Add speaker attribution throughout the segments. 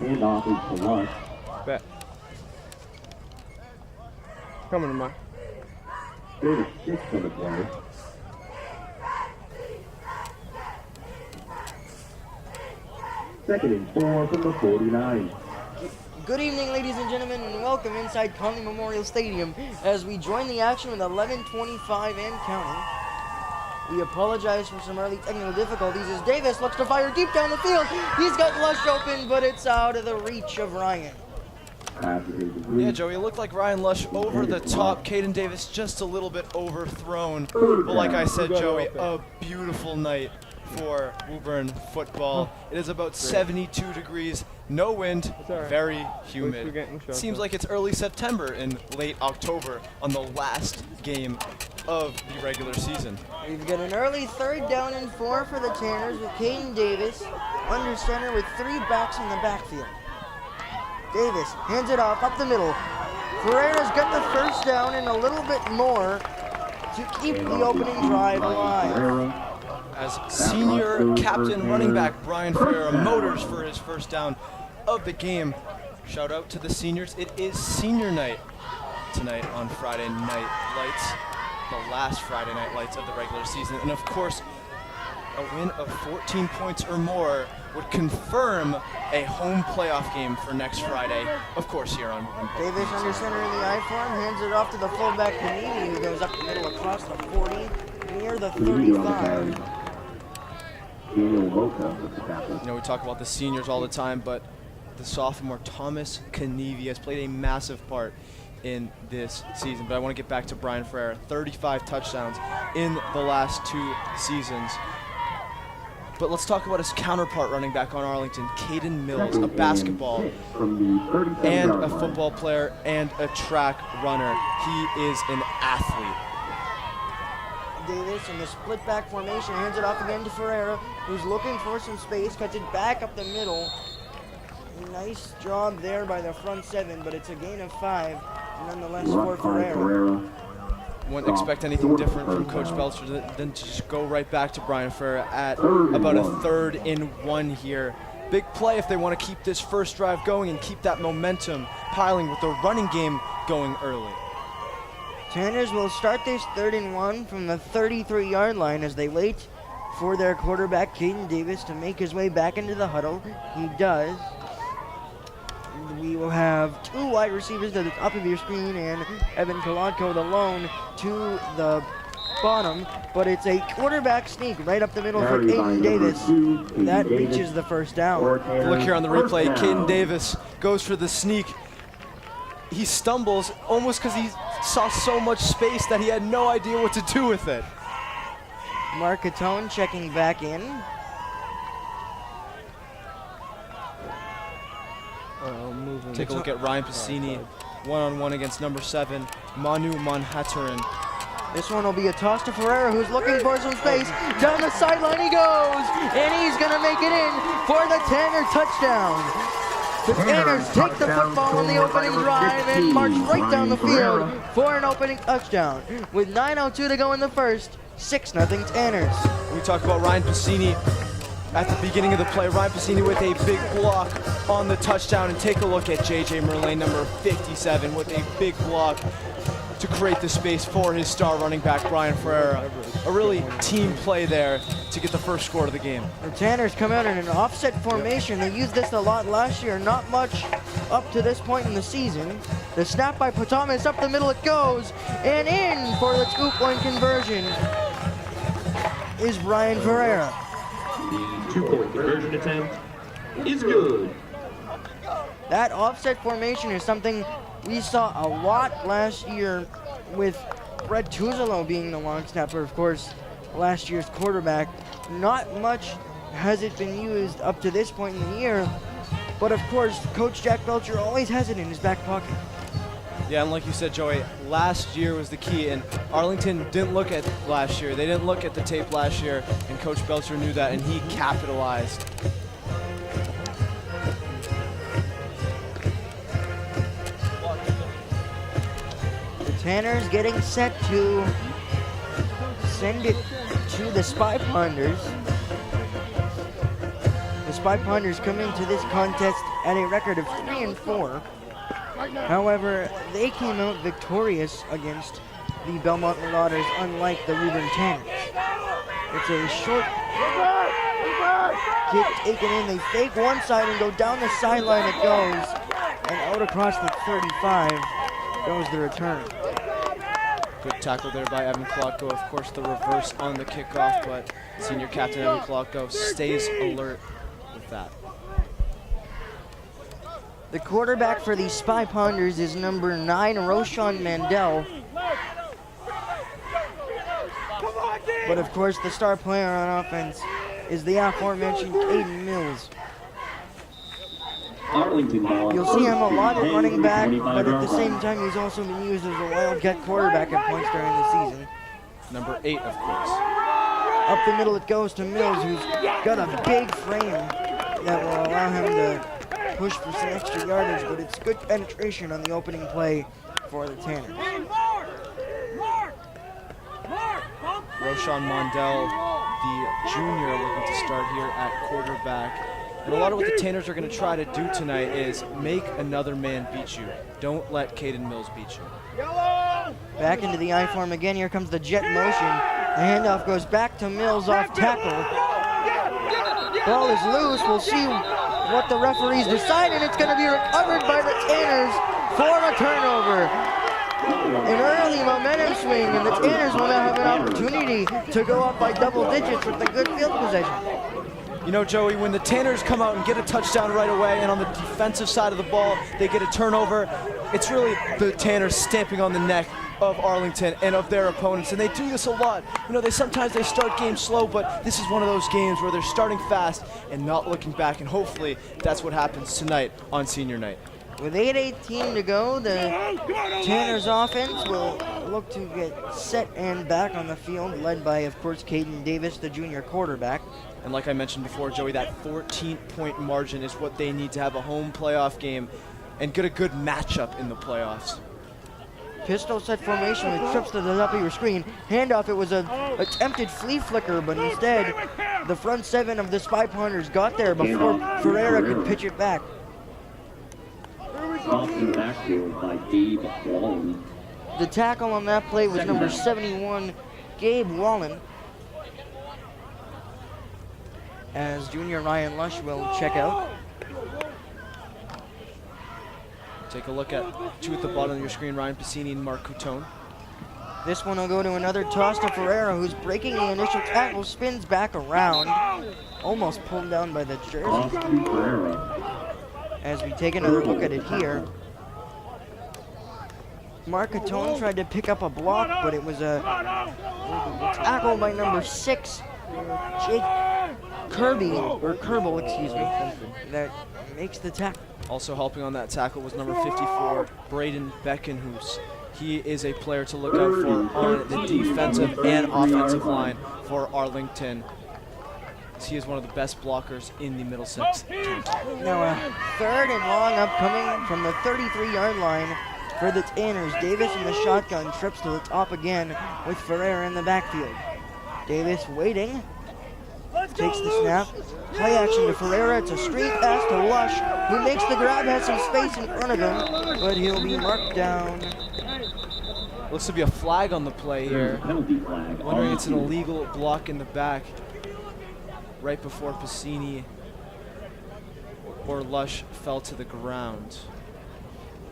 Speaker 1: Handoff is to Lush.
Speaker 2: Bet. Coming to mine.
Speaker 1: Third and 6 on the play. Second and 4 from the 49.
Speaker 3: Good evening, ladies and gentlemen, and welcome inside Conley Memorial Stadium as we join the action with 11:25 and counting. We apologize for some early technical difficulties as Davis looks to fire deep down the field. He's got Lush open, but it's out of the reach of Ryan.
Speaker 4: Yeah, Joey, it looked like Ryan Lush over the top. Caden Davis just a little bit overthrown. But like I said, Joey, a beautiful night for Woburn football. It is about 72 degrees, no wind, very humid. Seems like it's early September and late October on the last game of the regular season.
Speaker 3: We've got an early 3rd down and 4 for the Tanners with Caden Davis under center with 3 backs in the backfield. Davis hands it off up the middle. Ferreira's got the 1st down and a little bit more to keep the opening drive alive.
Speaker 4: As senior captain running back Brian Ferreira motors for his 1st down of the game. Shout out to the seniors. It is senior night tonight on Friday Night Lights, the last Friday Night Lights of the regular season. And of course, a win of 14 points or more would confirm a home playoff game for next Friday, of course, here on Woburn.
Speaker 3: Davis under center in the I form, hands it off to the fullback Panini, who goes up the middle across the 40, near the 35.
Speaker 1: You know,
Speaker 4: we talk about the seniors all the time, but the sophomore Thomas Kanivi has played a massive part in this season. But I want to get back to Brian Ferreira. 35 touchdowns in the last 2 seasons. But let's talk about his counterpart running back on Arlington, Caden Mills, a basketball and a football player and a track runner. He is an athlete.
Speaker 3: Davis in the split back formation hands it off again to Ferreira, who's looking for some space, cuts it back up the middle. Nice job there by the front 7, but it's a gain of 5 nonetheless for Ferreira.
Speaker 4: Wouldn't expect anything different from Coach Belcher than to just go right back to Brian Ferreira at about a 3rd and 1 here. Big play if they want to keep this 1st drive going and keep that momentum piling with the running game going early.
Speaker 3: Tanners will start this 3rd and 1 from the 33-yard line as they wait for their quarterback, Caden Davis, to make his way back into the huddle. He does. We will have 2 wide receivers to the top of your screen and Evan Kolodko, the lone, to the bottom. But it's a quarterback sneak right up the middle for Caden Davis. That reaches the 1st down.
Speaker 4: Look here on the replay. Caden Davis goes for the sneak. He stumbles almost because he saw so much space that he had no idea what to do with it.
Speaker 3: Marcatone checking back in.
Speaker 4: Take a look at Ryan Piscini, one-on-one against number 7, Manu Manhattan.
Speaker 3: This one will be a toss to Ferreira, who's looking for some space. Down the sideline he goes, and he's going to make it in for the Tanner touchdown. The Tanners take the football on the opening drive and march right down the field for an opening touchdown. With 9:02 to go in the 1st, 6-0 Tanners.
Speaker 4: We talk about Ryan Piscini at the beginning of the play. Ryan Piscini with a big block on the touchdown. And take a look at J.J. Merlane, number 57, with a big block to create the space for his star running back, Brian Ferreira. A really team play there to get the 1st score of the game.
Speaker 3: The Tanners come out in an offset formation. They used this a lot last year, not much up to this point in the season. The snap by Potamas, up the middle it goes, and in for the 2-point conversion is Brian Ferreira.
Speaker 1: The 2-point conversion attempt is good.
Speaker 3: That offset formation is something we saw a lot last year with Brett Tuzolo being the long snapper, of course, last year's quarterback. Not much has it been used up to this point in the year, but of course, Coach Jack Belcher always has it in his back pocket.
Speaker 4: Yeah, and like you said, Joey, last year was the key, and Arlington didn't look at last year. They didn't look at the tape last year, and Coach Belcher knew that, and he capitalized.
Speaker 3: Tanner's getting set to send it to the Spy Ponders. The Spy Ponders come into this contest at a record of 3-4. However, they came out victorious against the Belmont Marauders, unlike the Woburn Tanners. It's a short kick taken in. They fake one side and go down the sideline. It goes, and out across the 35 goes the return.
Speaker 4: Good tackle there by Evan Klotko. Of course, the reverse on the kickoff, but senior captain Evan Klotko stays alert with that.
Speaker 3: The quarterback for the Spy Ponders is number 9, Roshan Mandel. But of course, the star player on offense is the aforementioned Caden Mills.
Speaker 2: Arlington.
Speaker 3: You'll see him a lot at running back, but at the same time, he's also been used as a wildcat quarterback at points during the season.
Speaker 4: Number 8, of course.
Speaker 3: Up the middle it goes to Mills, who's got a big frame that will allow him to push for some extra yardage, but it's good penetration on the opening play for the Tanners.
Speaker 4: Roshan Mondell, the junior, looking to start here at quarterback. And a lot of what the Tanners are going to try to do tonight is make another man beat you. Don't let Caden Mills beat you.
Speaker 3: Back into the I-form again. Here comes the jet motion. The handoff goes back to Mills off tackle. Ball is loose. We'll see what the referees decide, and it's going to be recovered by the Tanners for a turnover. An early momentum swing, and the Tanners will now have an opportunity to go up by double digits with a good field possession.
Speaker 4: You know, Joey, when the Tanners come out and get a touchdown right away, and on the defensive side of the ball, they get a turnover, it's really the Tanners stamping on the neck of Arlington and of their opponents, and they do this a lot. You know, sometimes they start games slow, but this is one of those games where they're starting fast and not looking back, and hopefully that's what happens tonight on senior night.
Speaker 3: With 8:18 to go, the Tanners offense will look to get set and back on the field, led by, of course, Caden Davis, the junior quarterback.
Speaker 4: And like I mentioned before, Joey, that 14-point margin is what they need to have a home playoff game and get a good matchup in the playoffs.
Speaker 3: Pistol set formation with trips to the top of your screen. Handoff, it was an attempted flea flicker, but instead, the front seven of the Spy Ponders got there before Ferreira could pitch it back.
Speaker 2: Off in the backfield by Gabe Wallen.
Speaker 3: The tackle on that play was number 71, Gabe Wallen. As junior Ryan Lush will check out.
Speaker 4: Take a look at two at the bottom of your screen, Ryan Piscini and Mark Coutone.
Speaker 3: This one will go to another toss to Ferreira, who's breaking the initial tackle, spins back around, almost pulled down by the jersey. As we take another look at it here, Mark Coutone tried to pick up a block, but it was a tackle by number 6, Jake Kerbel, excuse me, that makes the tackle.
Speaker 4: Also helping on that tackle was number 54, Braden Beckenhuis. He is a player to look out for on the defensive and offensive line for Arlington. He is one of the best blockers in the Middlesex County.
Speaker 3: Now a 3rd and long upcoming from the 33-yard line for the Tanners. Davis in the shotgun, trips to the top again with Ferreira in the backfield. Davis waiting, takes the snap, play action to Ferreira. It's a straight pass to Lush, who makes the grab, has some space in front of him, but he'll be marked down.
Speaker 4: Looks to be a flag on the play here. Wondering it's an illegal block in the back right before Piscini or Lush fell to the ground.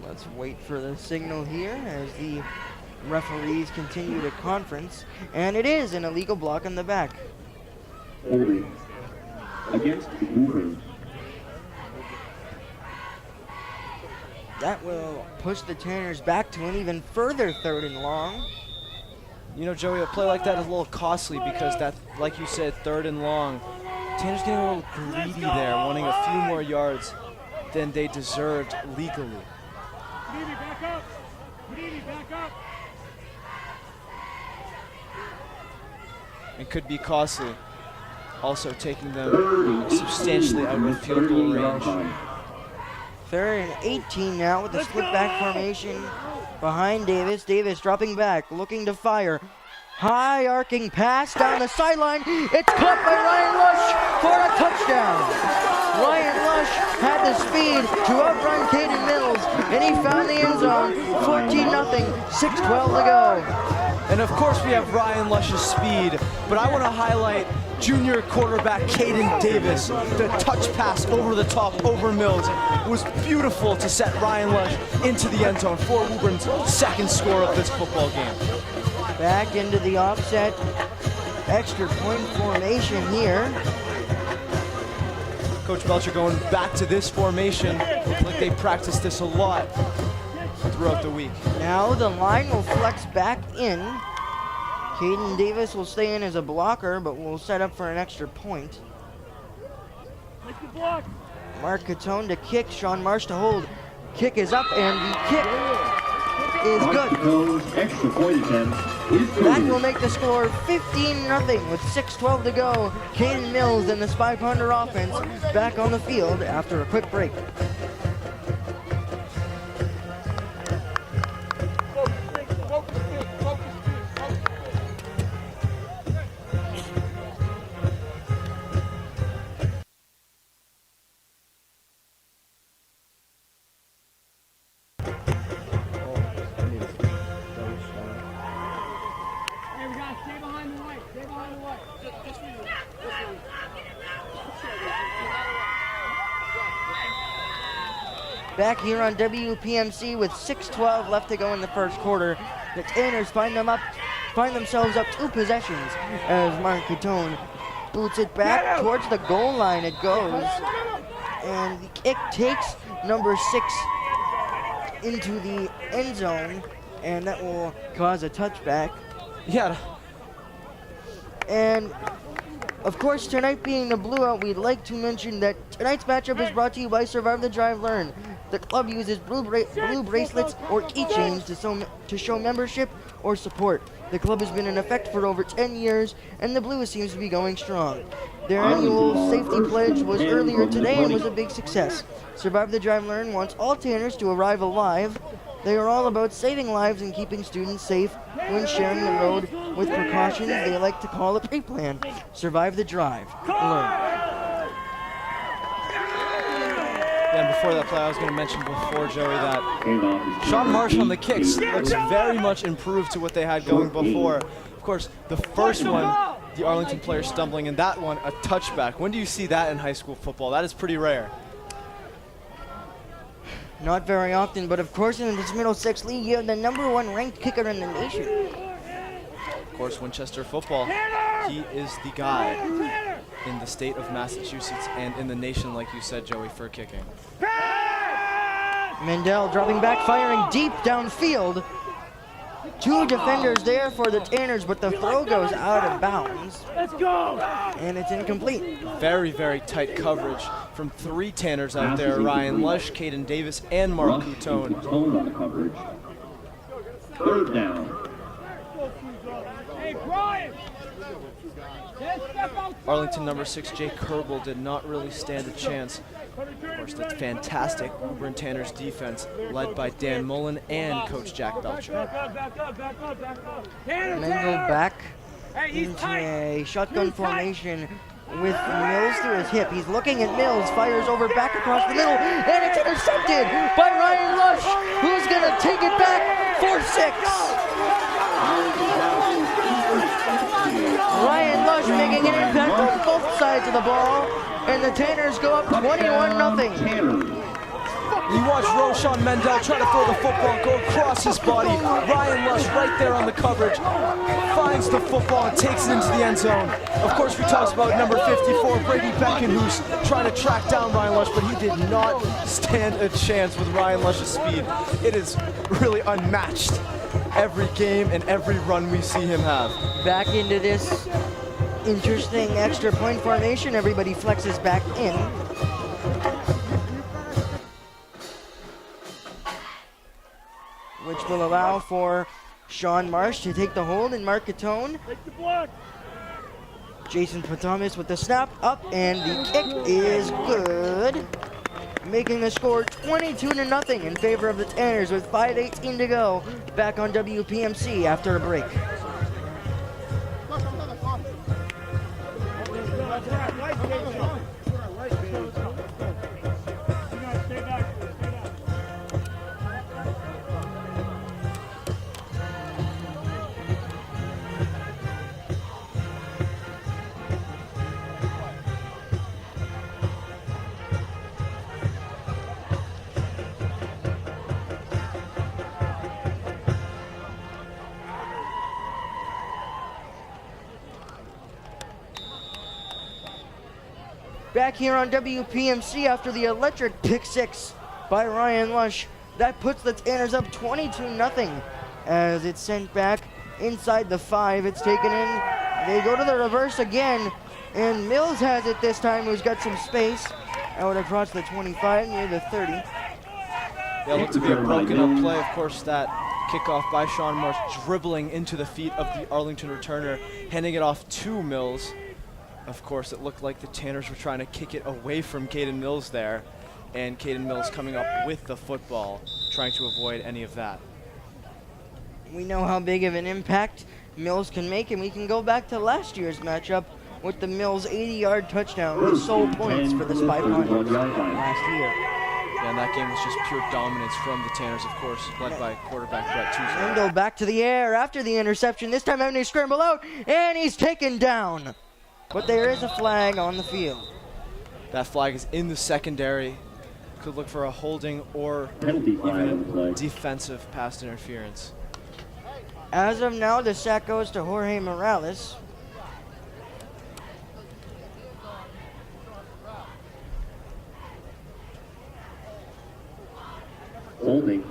Speaker 3: Let's wait for the signal here as the referees continue to conference, and it is an illegal block in the back.
Speaker 2: Against Woburn.
Speaker 3: That will push the Tanners back to an even further 3rd and long.
Speaker 4: You know, Joey, a play like that is a little costly because that, like you said, 3rd and long. Tanner's getting a little greedy there, wanting a few more yards than they deserved legally. It could be costly, also taking them substantially out of field goal range.
Speaker 3: 3rd and 18 now with the split back formation behind Davis. Davis dropping back, looking to fire. High arcing pass down the sideline. It's caught by Ryan Lush for a touchdown. Ryan Lush had the speed to outrun Caden Mills, and he found the end zone. 14-0, 6:12 to go.
Speaker 4: And of course we have Ryan Lush's speed, but I want to highlight junior quarterback Caden Davis. The touch pass over the top, over Mills, was beautiful to set Ryan Lush into the end zone for Woburn's second score of this football game.
Speaker 3: Back into the offset extra point formation here.
Speaker 4: Coach Belcher going back to this formation. Looks like they practiced this a lot throughout the week.
Speaker 3: Now the line will flex back in. Caden Davis will stay in as a blocker, but will set up for an extra point. Mark Catone to kick, Sean Marsh to hold. Kick is up, and the kick is good.
Speaker 2: Catone's extra point attempt is
Speaker 3: That
Speaker 2: good.
Speaker 3: will make the score 15-0 with 6:12 to go. Caden Mills and the Spy Ponder offense back on the field after a quick break. Back here on WPMC with 6:12 left to go in the first quarter. The Tanners find themselves up 2 possessions as Mark Catone boots it back towards the goal line. It goes, and the kick takes number 6 into the end zone, and that will cause a touchback.
Speaker 4: Yeah.
Speaker 3: And of course, tonight being the blowout, we'd like to mention that tonight's matchup is brought to you by Survive the Drive Learn. The club uses blue bracelets or keychains to show membership or support. The club has been in effect for over 10 years, and the Blues seems to be going strong. Their annual safety pledge was earlier today and was a big success. Survive the Drive Learn wants all Tanners to arrive alive. They are all about saving lives and keeping students safe when sharing the road with precautions they like to call a pre-plan. Survive the Drive Learn.
Speaker 4: Yeah, and before that play, I was going to mention before, Joey, that Sean Marsh on the kicks looks very much improved to what they had going before. Of course, the first one, the Arlington player stumbling, and that one, a touchback. When do you see that in high school football? That is pretty rare.
Speaker 3: Not very often, but of course in this Middlesex League, you have the #1 ranked kicker in the nation.
Speaker 4: Of course, Winchester football, he is the guy in the state of Massachusetts and in the nation, like you said, Joey, for kicking.
Speaker 3: Mendel dropping back, firing deep downfield. 2 defenders there for the Tanners, but the throw goes out of bounds.
Speaker 1: Let's go!
Speaker 3: And it's incomplete.
Speaker 4: Very, very tight coverage from 3 Tanners out there. Ryan Lush, Caden Davis, and Mark Catone.
Speaker 2: Catone on the coverage. Third down.
Speaker 1: Hey, Brian!
Speaker 4: Arlington number 6, Jake Kerbel, did not really stand a chance. Of course, the fantastic Woburn Tanners defense led by Dan Mullen and Coach Jack Belcher.
Speaker 3: Mendel back into a shotgun formation with Mills through his hip. He's looking at Mills, fires over back across the middle, and it's intercepted by Ryan Lush, who's going to take it back for 6. Ryan Lush making an impact on both sides of the ball, and the Tanners go up 21-0.
Speaker 4: You watch Roshan Mendel try to throw the football, go across his body. Ryan Lush right there on the coverage, finds the football and takes it into the end zone. Of course, we talked about number 54, Brady Becken, who's trying to track down Ryan Lush, but he did not stand a chance with Ryan Lush's speed. It is really unmatched every game and every run we see him have.
Speaker 3: Back into this interesting extra point formation. Everybody flexes back in. Which will allow for Sean Marsh to take the hold and Mark Catone. Jason Patamis with the snap up, and the kick is good, making the score 22-0 in favor of the Tanners with 5:18 to go. Back on WPMC after a break. back here on WPMC after the electric pick six by Ryan Lush. That puts the Tanners up 22-0 as it's sent back inside the 5. It's taken in. They go to the reverse again, and Mills has it this time, who's got some space out across the 25 near the 30.
Speaker 4: Yeah, looked to be a broken up play. Of course, that kickoff by Sean Marsh dribbling into the feet of the Arlington returner, handing it off to Mills. Of course, it looked like the Tanners were trying to kick it away from Caden Mills there, and Caden Mills coming up with the football, trying to avoid any of that.
Speaker 3: We know how big of an impact Mills can make, and we can go back to last year's matchup with the Mills 80-yard touchdown, the sole points for the Spy Ponies last year.
Speaker 4: Yeah, and that game was just pure dominance from the Tanners, of course, led by quarterback Brett Tuesday.
Speaker 3: Randall back to the air after the interception, this time having to scramble out, and he's taken down. But there is a flag on the field.
Speaker 4: That flag is in the secondary. Could look for a holding or
Speaker 2: Penalty flag on the
Speaker 4: even
Speaker 2: play.
Speaker 4: defensive pass interference.
Speaker 3: As of now, the sack goes to Jorge Morales.
Speaker 2: Holding.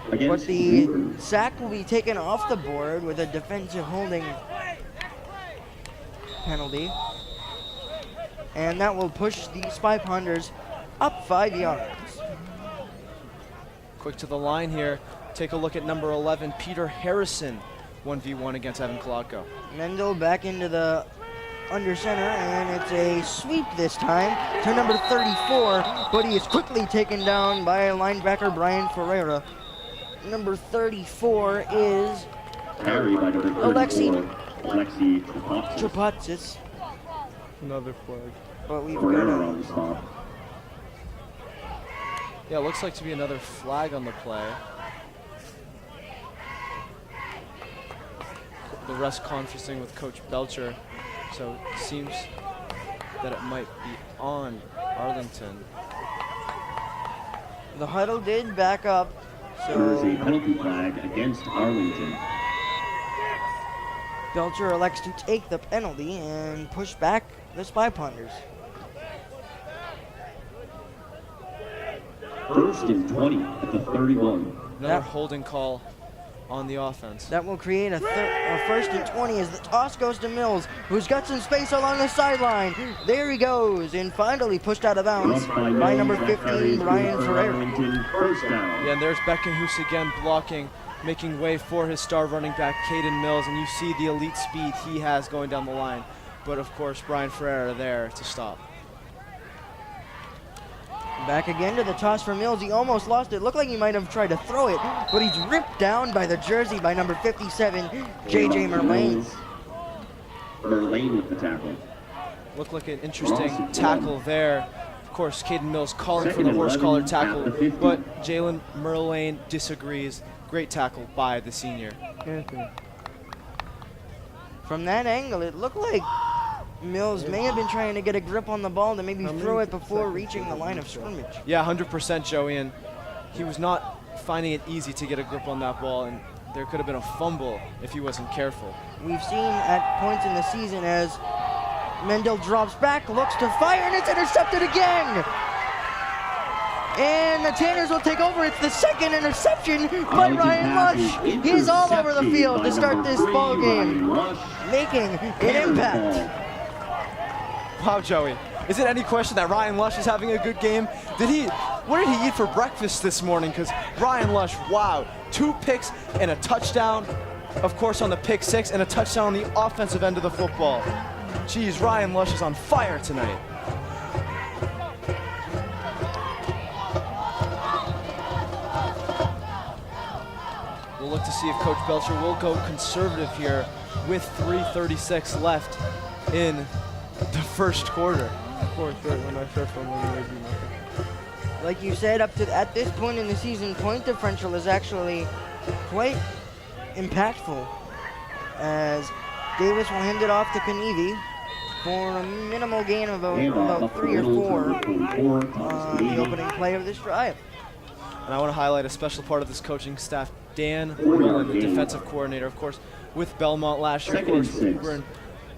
Speaker 3: But
Speaker 2: Against
Speaker 3: the
Speaker 2: Woburn.
Speaker 3: sack will be taken off the board with a defensive holding penalty. And that will push the Spy Ponders up 5 yards.
Speaker 4: Quick to the line here. Take a look at number 11, Peter Harrison, 1v1 against Evan Kolodko.
Speaker 3: Mendel back into the under center, and it's a sweep this time to number 34, but he is quickly taken down by linebacker Brian Ferreira. Number 34 is
Speaker 2: Carried by number 34. Alexi
Speaker 3: Trapatsis,
Speaker 4: Another flag.
Speaker 3: but we've
Speaker 2: Ferreira
Speaker 3: got
Speaker 2: on the stop.
Speaker 4: Yeah, it looks like to be another flag on the play. The rest conferencing with Coach Belcher, so it seems that it might be on Arlington.
Speaker 3: the huddle did back up,
Speaker 2: There is a
Speaker 3: so
Speaker 2: penalty flag against Arlington.
Speaker 3: Belcher elects to take the penalty and push back the Spy Ponders.
Speaker 2: First and 20 at the 31.
Speaker 4: Another
Speaker 3: Yep.
Speaker 4: holding call on the offense.
Speaker 3: That will create a first and 20 as the toss goes to Mills, who's got some space along the sideline. There he goes, and finally pushed out of bounds by number 15, Brian Ferreira.
Speaker 2: Arlington, first down.
Speaker 4: Yeah, and there's Beckenhuis again blocking, making way for his star running back, Caden Mills, and you see the elite speed he has going down the line. But of course, Brian Ferreira there to stop.
Speaker 3: Back again to the toss for Mills. He almost lost it. Looked like he might have tried to throw it, but he's ripped down by the jersey by number 57, JJ Merlane.
Speaker 2: Merlane with the tackle.
Speaker 4: Looked like an interesting tackle there. Of course, Caden Mills calling for
Speaker 2: Second
Speaker 4: the
Speaker 2: and
Speaker 4: horse collar
Speaker 2: 11
Speaker 4: tackle,
Speaker 2: at the 50.
Speaker 4: but Jalen Merlane disagrees. Great tackle by the senior.
Speaker 3: From that angle, it looked like Mills may have been trying to get a grip on the ball to maybe throw it before reaching the line of scrimmage.
Speaker 4: Yeah, 100% Joey, and he was not finding it easy to get a grip on that ball, and there could have been a fumble if he wasn't careful.
Speaker 3: We've seen at points in the season as Mendel drops back, looks to fire, and it's intercepted again. And the Tanners will take over. It's the second interception by Ryan Lush. He's all over the field to start this ball game, making an impact.
Speaker 4: Wow, Joey. Is it any question that Ryan Lush is having a good game? What did he eat for breakfast this morning? Because Ryan Lush, wow, 2 picks and a touchdown, of course, on the pick 6, and a touchdown on the offensive end of the football. Geez, Ryan Lush is on fire tonight. We'll look to see if Coach Belcher will go conservative here with 3:36 left in the first quarter.
Speaker 5: Of course, right when I first won, we would be nothing.
Speaker 3: Like you said, at this point in the season, point differential is actually quite impactful, as Davis will hand it off to Kanevi for a minimal gain of about 3 or 4 on the opening play of this drive.
Speaker 4: And I want to highlight a special part of this coaching staff, Dan Rowland, the defensive coordinator, of course, with Belmont last year, of course, with Woburn,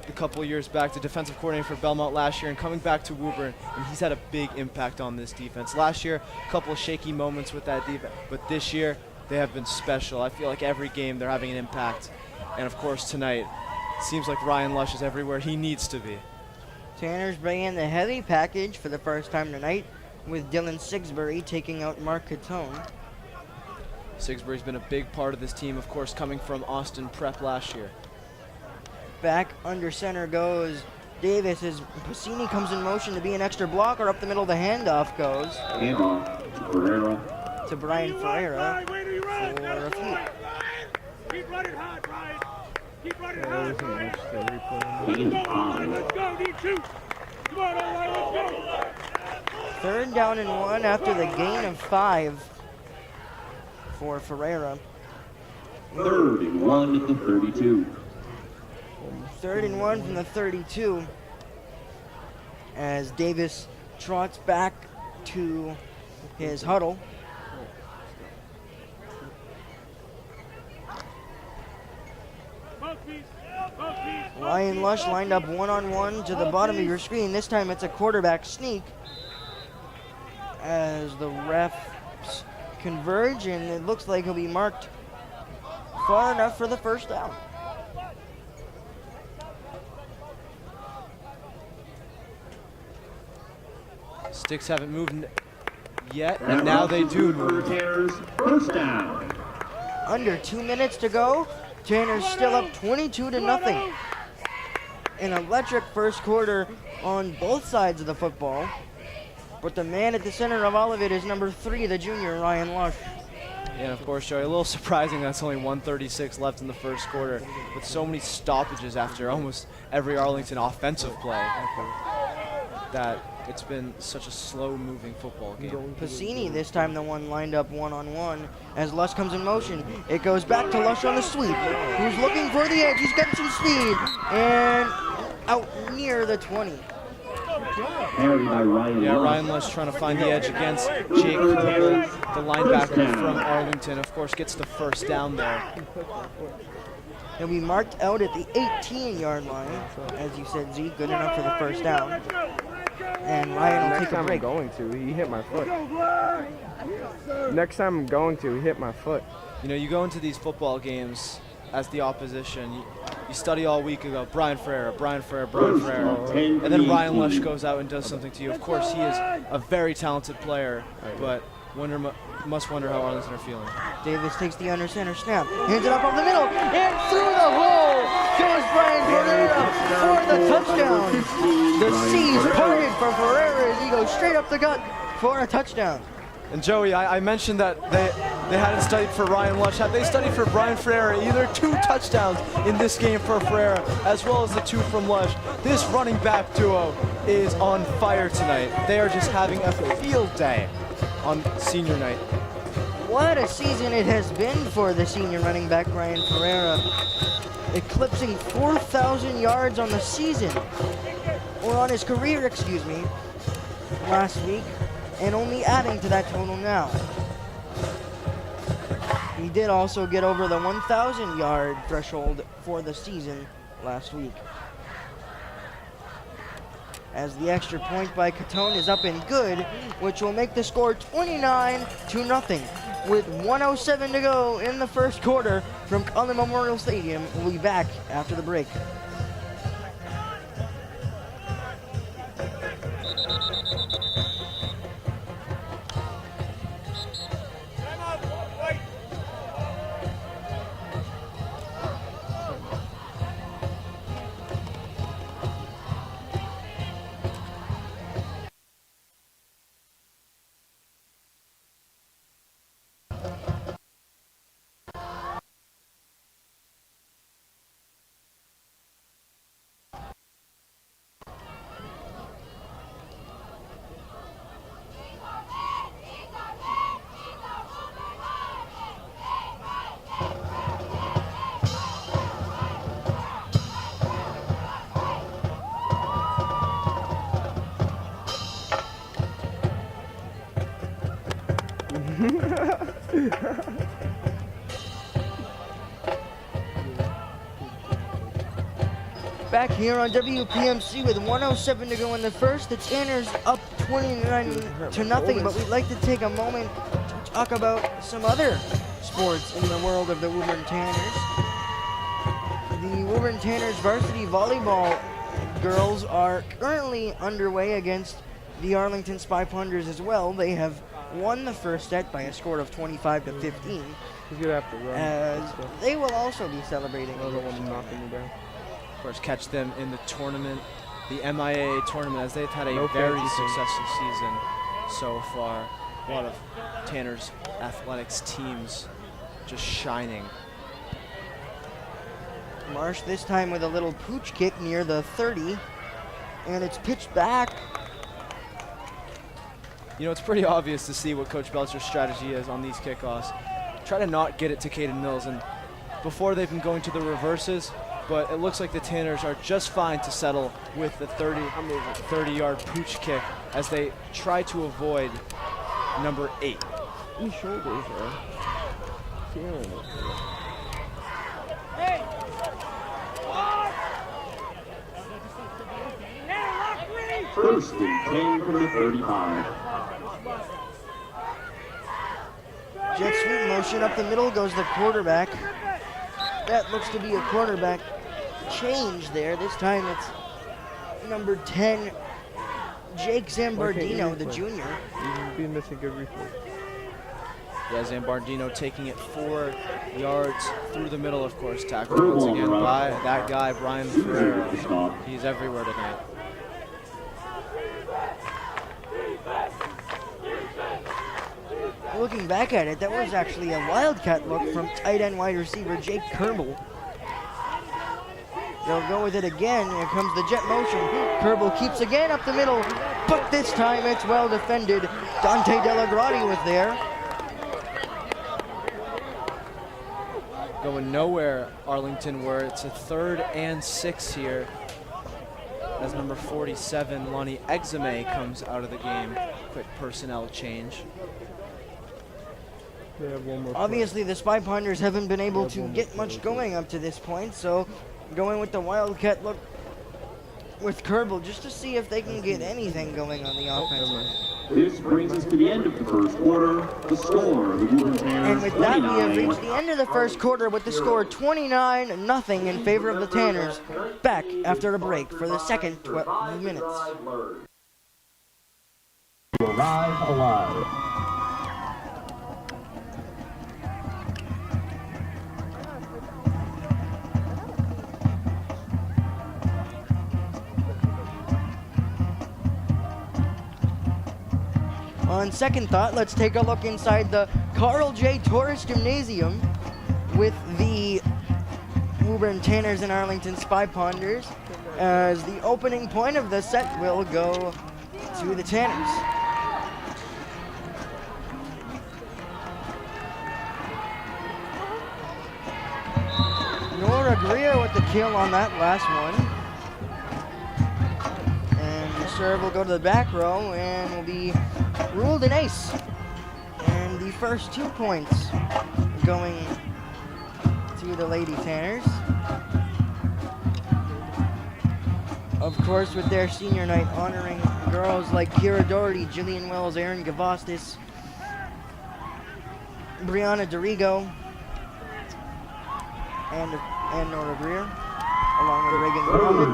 Speaker 4: a couple of years back, the defensive coordinator for Belmont last year, and coming back to Woburn, and he's had a big impact on this defense. Last year, a couple of shaky moments with that defense, but this year, they have been special. I feel like every game they're having an impact. And of course tonight, it seems like Ryan Lush is everywhere he needs to be.
Speaker 3: Tanners bring in the heavy package for the first time tonight, with Dylan Sigsbury taking out Mark Catone.
Speaker 4: Sigsbury's been a big part of this team, of course, coming from Austin Prep last year.
Speaker 3: Back under center goes Davis as Pacini comes in motion to be an extra blocker. Up the middle, the handoff goes
Speaker 2: Handoff. Ferreira.
Speaker 3: to Brian Ferreira for a few.
Speaker 6: Keep running hard, Ryan. Keep running
Speaker 5: Yeah,
Speaker 6: hard,
Speaker 5: there's a
Speaker 6: Ryan.
Speaker 5: match that we put in.
Speaker 2: Gain on.
Speaker 6: Let's go, need two. Come on, all right, let's go.
Speaker 3: Third down and 1 after the gain of 5 for Ferreira.
Speaker 2: 3rd and 1 at the 32.
Speaker 3: 3rd and 1 from the 32 as Davis trots back to his huddle. Ryan Lush lined up one-on-one to the bottom of your screen. This time it's a quarterback sneak as the refs converge, and it looks like he'll be marked far enough for the first down.
Speaker 4: Sticks haven't moved yet, and now they do move.
Speaker 2: Tanners. First down.
Speaker 3: Under 2 minutes to go. Tanner's still up 22-0. An electric first quarter on both sides of the football. But the man at the center of all of it is number 3, the junior, Ryan Lush.
Speaker 4: And of course, Joey, a little surprising that's only 1:36 left in the first quarter, with so many stoppages after almost every Arlington offensive play, that it's been such a slow-moving football game.
Speaker 3: Pacini this time the one lined up one-on-one as Lush comes in motion. It goes back to Lush on the sweep, who's looking for the edge. He's got some speed and out near the 20.
Speaker 2: Carried by Ryan.
Speaker 4: Yeah,
Speaker 2: Lush.
Speaker 4: Ryan Lush trying to find the edge against Jake Kerbel, the linebacker from Arlington. Of course, gets the first down there.
Speaker 3: He'll be marked out at the 18-yard line. As you said, Zeke, good enough for the first down. And Ryan will
Speaker 5: Next
Speaker 3: take a
Speaker 5: time I'm
Speaker 3: break.
Speaker 5: going to, he hit my foot. Next time I'm going to, he hit my foot.
Speaker 4: You know, you go into these football games as the opposition. You study all week about Brian Ferreira, Brian Ferreira, Brian Ferreira. And then Ryan Lush goes out and does something to you. Of course, he is a very talented player, but must wonder how Arlington are feeling.
Speaker 3: Davis takes the under center snap, hands it up over the middle, and through the hole goes Brian Ferreira for the touchdown. The seas parted for Ferreira as he goes straight up the gut for a touchdown.
Speaker 4: And Joey, I mentioned that they hadn't studied for Ryan Lush. Had they studied for Brian Ferreira, either 2 touchdowns in this game for Ferreira, as well as the 2 from Lush, this running back duo is on fire tonight. They are just having a field day on senior night.
Speaker 3: What a season it has been for the senior running back Brian Ferreira, eclipsing 4,000 yards on the season, or on his career, excuse me, last week, and only adding to that total now. He did also get over the 1,000-yard threshold for the season last week. As the extra point by Catone is up and good, which will make the score 29-0. With 1:07 to go in the first quarter from Cullen Memorial Stadium. We'll be back after the break. Back here on WPMC with 1:07 to go in the first. The Tanners up 29-0, but we'd like to take a moment to talk about some other sports in the world of the Woburn Tanners. The Woburn Tanners varsity volleyball girls are currently underway against the Arlington Spy Ponders as well. They have won the first set by a score of 25-15.
Speaker 5: He's gonna have to run.
Speaker 3: As they will also be celebrating.
Speaker 5: I don't want him knocking me down.
Speaker 4: Of course, catch them in the tournament, the MIAA tournament, as they've had a
Speaker 5: No
Speaker 4: very
Speaker 5: fancy thing.
Speaker 4: successful season so far. A lot of Tanner's athletics teams just shining.
Speaker 3: Marsh this time with a little pooch kick near the 30, and it's pitched back.
Speaker 4: You know, it's pretty obvious to see what Coach Belcher's strategy is on these kickoffs. Try to not get it to Caden Mills, and before they've been going to the reverses, but it looks like the Tanners are just fine to settle with the 30-yard pooch kick as they try to avoid number 8.
Speaker 5: These shoulders are feeling it.
Speaker 2: First and 10 from the 35.
Speaker 3: Jet sweep motion up the middle goes the quarterback. That looks to be a quarterback change there. This time it's number 10, Jake Zambardino, the junior.
Speaker 5: He's been missing good reflex.
Speaker 4: Yeah, Zambardino taking it 4 yards through the middle, of course. Tackled once again by that guy, Brian Ferrer. He's everywhere tonight.
Speaker 3: Looking back at it, that was actually a wildcat look from tight end wide receiver Jake Kerbel. They'll go with it again. Here comes the jet motion. Kerbel keeps again up the middle, but this time it's well defended. Dante Delagrati was there.
Speaker 4: Going nowhere, Arlington, where it's a 3rd and 6 here. As number 47, Lonnie Exame, comes out of the game. Quick personnel change.
Speaker 5: They have one more
Speaker 3: Obviously, the Spy Ponders haven't been able to get much going up to this point, so going with the wildcat look with Kerbel just to see if they can get anything going on the offense.
Speaker 2: This brings us to the end of the first quarter. The score, the Woburn Tanners
Speaker 3: And with that, we have
Speaker 2: 29.
Speaker 3: reached the end of the first quarter with the score 29-0 in favor of the Tanners. Back after a break for the second 12 minutes.
Speaker 2: Arrive alive.
Speaker 3: On second thought, let's take a look inside the Carl J. Torres Gymnasium with the Woburn Tanners and Arlington Spy Ponders, as the opening point of the set will go to the Tanners. Nora Greer with the kill on that last one. And the serve will go to the back row and will be ruled an ace. And the first 2 points going to the Lady Tanners. Of course, with their senior night honoring girls like Kira Doherty, Jillian Wells, Erin Gavostis, Brianna Dorigo, and Nora Greer, along with Reagan Grumman.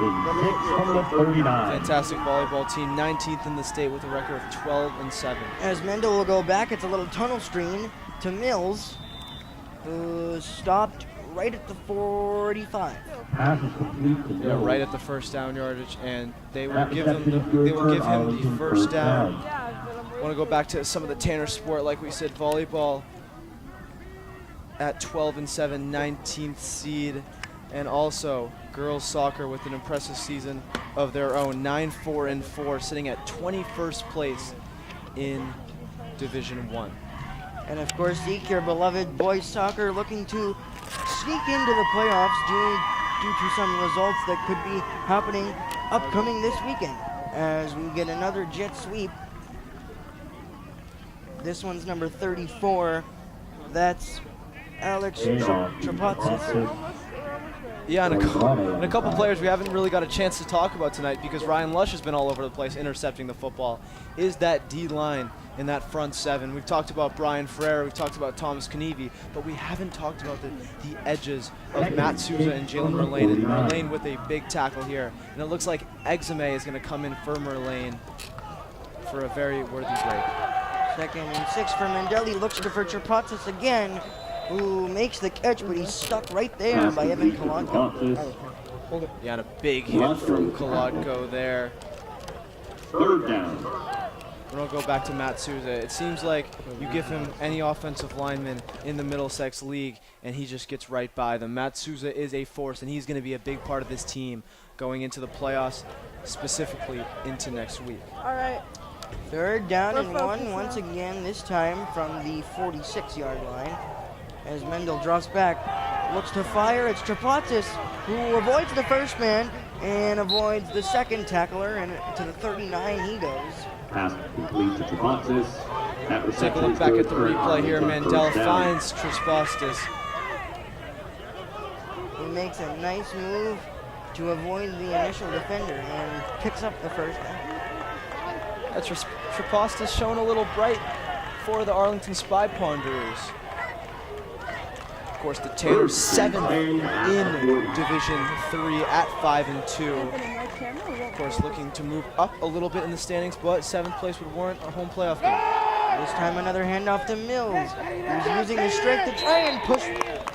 Speaker 2: From the 39.
Speaker 4: Fantastic volleyball team, 19th in the state with a record of 12-7.
Speaker 3: As Mendel will go back, it's a little tunnel screen to Mills, who stopped right at the 45.
Speaker 2: Pass is complete to
Speaker 4: Yeah,
Speaker 2: Mills.
Speaker 4: right at the first down yardage, and they will give him the first down. Want to go back to some of the Tanner sport, like we said, volleyball at 12-7, 19th seed, and also girls soccer with an impressive season of their own, 9-4-4, sitting at 21st place in Division 1.
Speaker 3: And of course, Zeke, your beloved boys soccer, looking to sneak into the playoffs due to some results that could be happening upcoming this weekend, as we get another jet sweep. This one's number 34. That's Alex Trapatsis.
Speaker 4: Yeah, and a couple players we haven't really got a chance to talk about tonight because Ryan Lush has been all over the place intercepting the football, is that D-line in that front seven. We've talked about Brian Ferreira, we've talked about Thomas Kanivi, but we haven't talked about the edges of Matt Souza and Jalen Merlane. And Merlane with a big tackle here. And it looks like Exame is going to come in for Merlane for a very worthy break.
Speaker 3: 2nd and 6 for Mandelli. Looks for Trapatzis again, who makes the catch, but he's stuck right there by Evan Kolodko.
Speaker 4: Yeah, and a big hit from Kolodko there.
Speaker 2: 3rd down.
Speaker 4: We're going to go back to Matt Souza. It seems like you give him any offensive lineman in the Middlesex League, and he just gets right by them. Matt Souza is a force, and he's going to be a big part of this team going into the playoffs, specifically into next week.
Speaker 5: All right.
Speaker 3: 3rd down and 1 once again, this time from the 46-yard line. As Mendel drops back, looks to fire. It's Trapatzis who avoids the first man and avoids the second tackler, and to the 39 he goes.
Speaker 2: Pass complete to Trapatzis.
Speaker 4: Take a look back at the replay here. Mandel finds Trapatzis.
Speaker 3: He makes a nice move to avoid the initial defender and picks up the first down.
Speaker 4: Trapatzis showing a little bright for the Arlington Spy Ponderers. Of course, the Tanners 7th in Division 3 at 5-2. Of course, looking to move up a little bit in the standings, but 7th place would warrant a home playoff game.
Speaker 3: This time another handoff to Mills, who's using his strength to try and push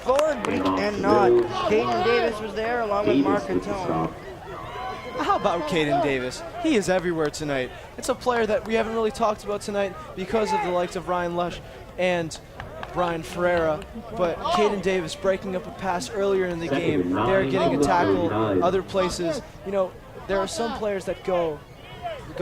Speaker 3: forward, but he cannot. Caden Davis was there along with Mark Catone.
Speaker 4: How about Caden Davis? He is everywhere tonight. It's a player that we haven't really talked about tonight because of the likes of Ryan Lush and Brian Ferreira, but Caden Davis breaking up a pass earlier in the game. They're getting a tackle other places. You know, there are some players that go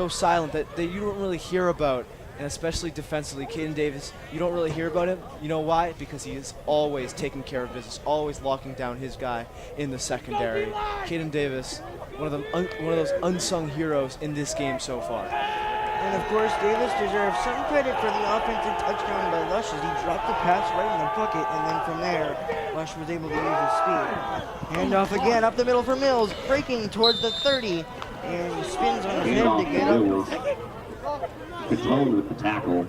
Speaker 4: silent that you don't really hear about, and especially defensively. Caden Davis, you don't really hear about him. You know why? Because he is always taking care of business, always locking down his guy in the secondary. Caden Davis, one of those unsung heroes in this game so far.
Speaker 3: And of course, Davis deserves some credit for the offensive touchdown by Lush as he dropped the pass right in the bucket, and then from there, Lush was able to use his speed. Handoff again up the middle for Mills, breaking towards the 30, and he spins on his head to get up.
Speaker 2: Catone with the tackle.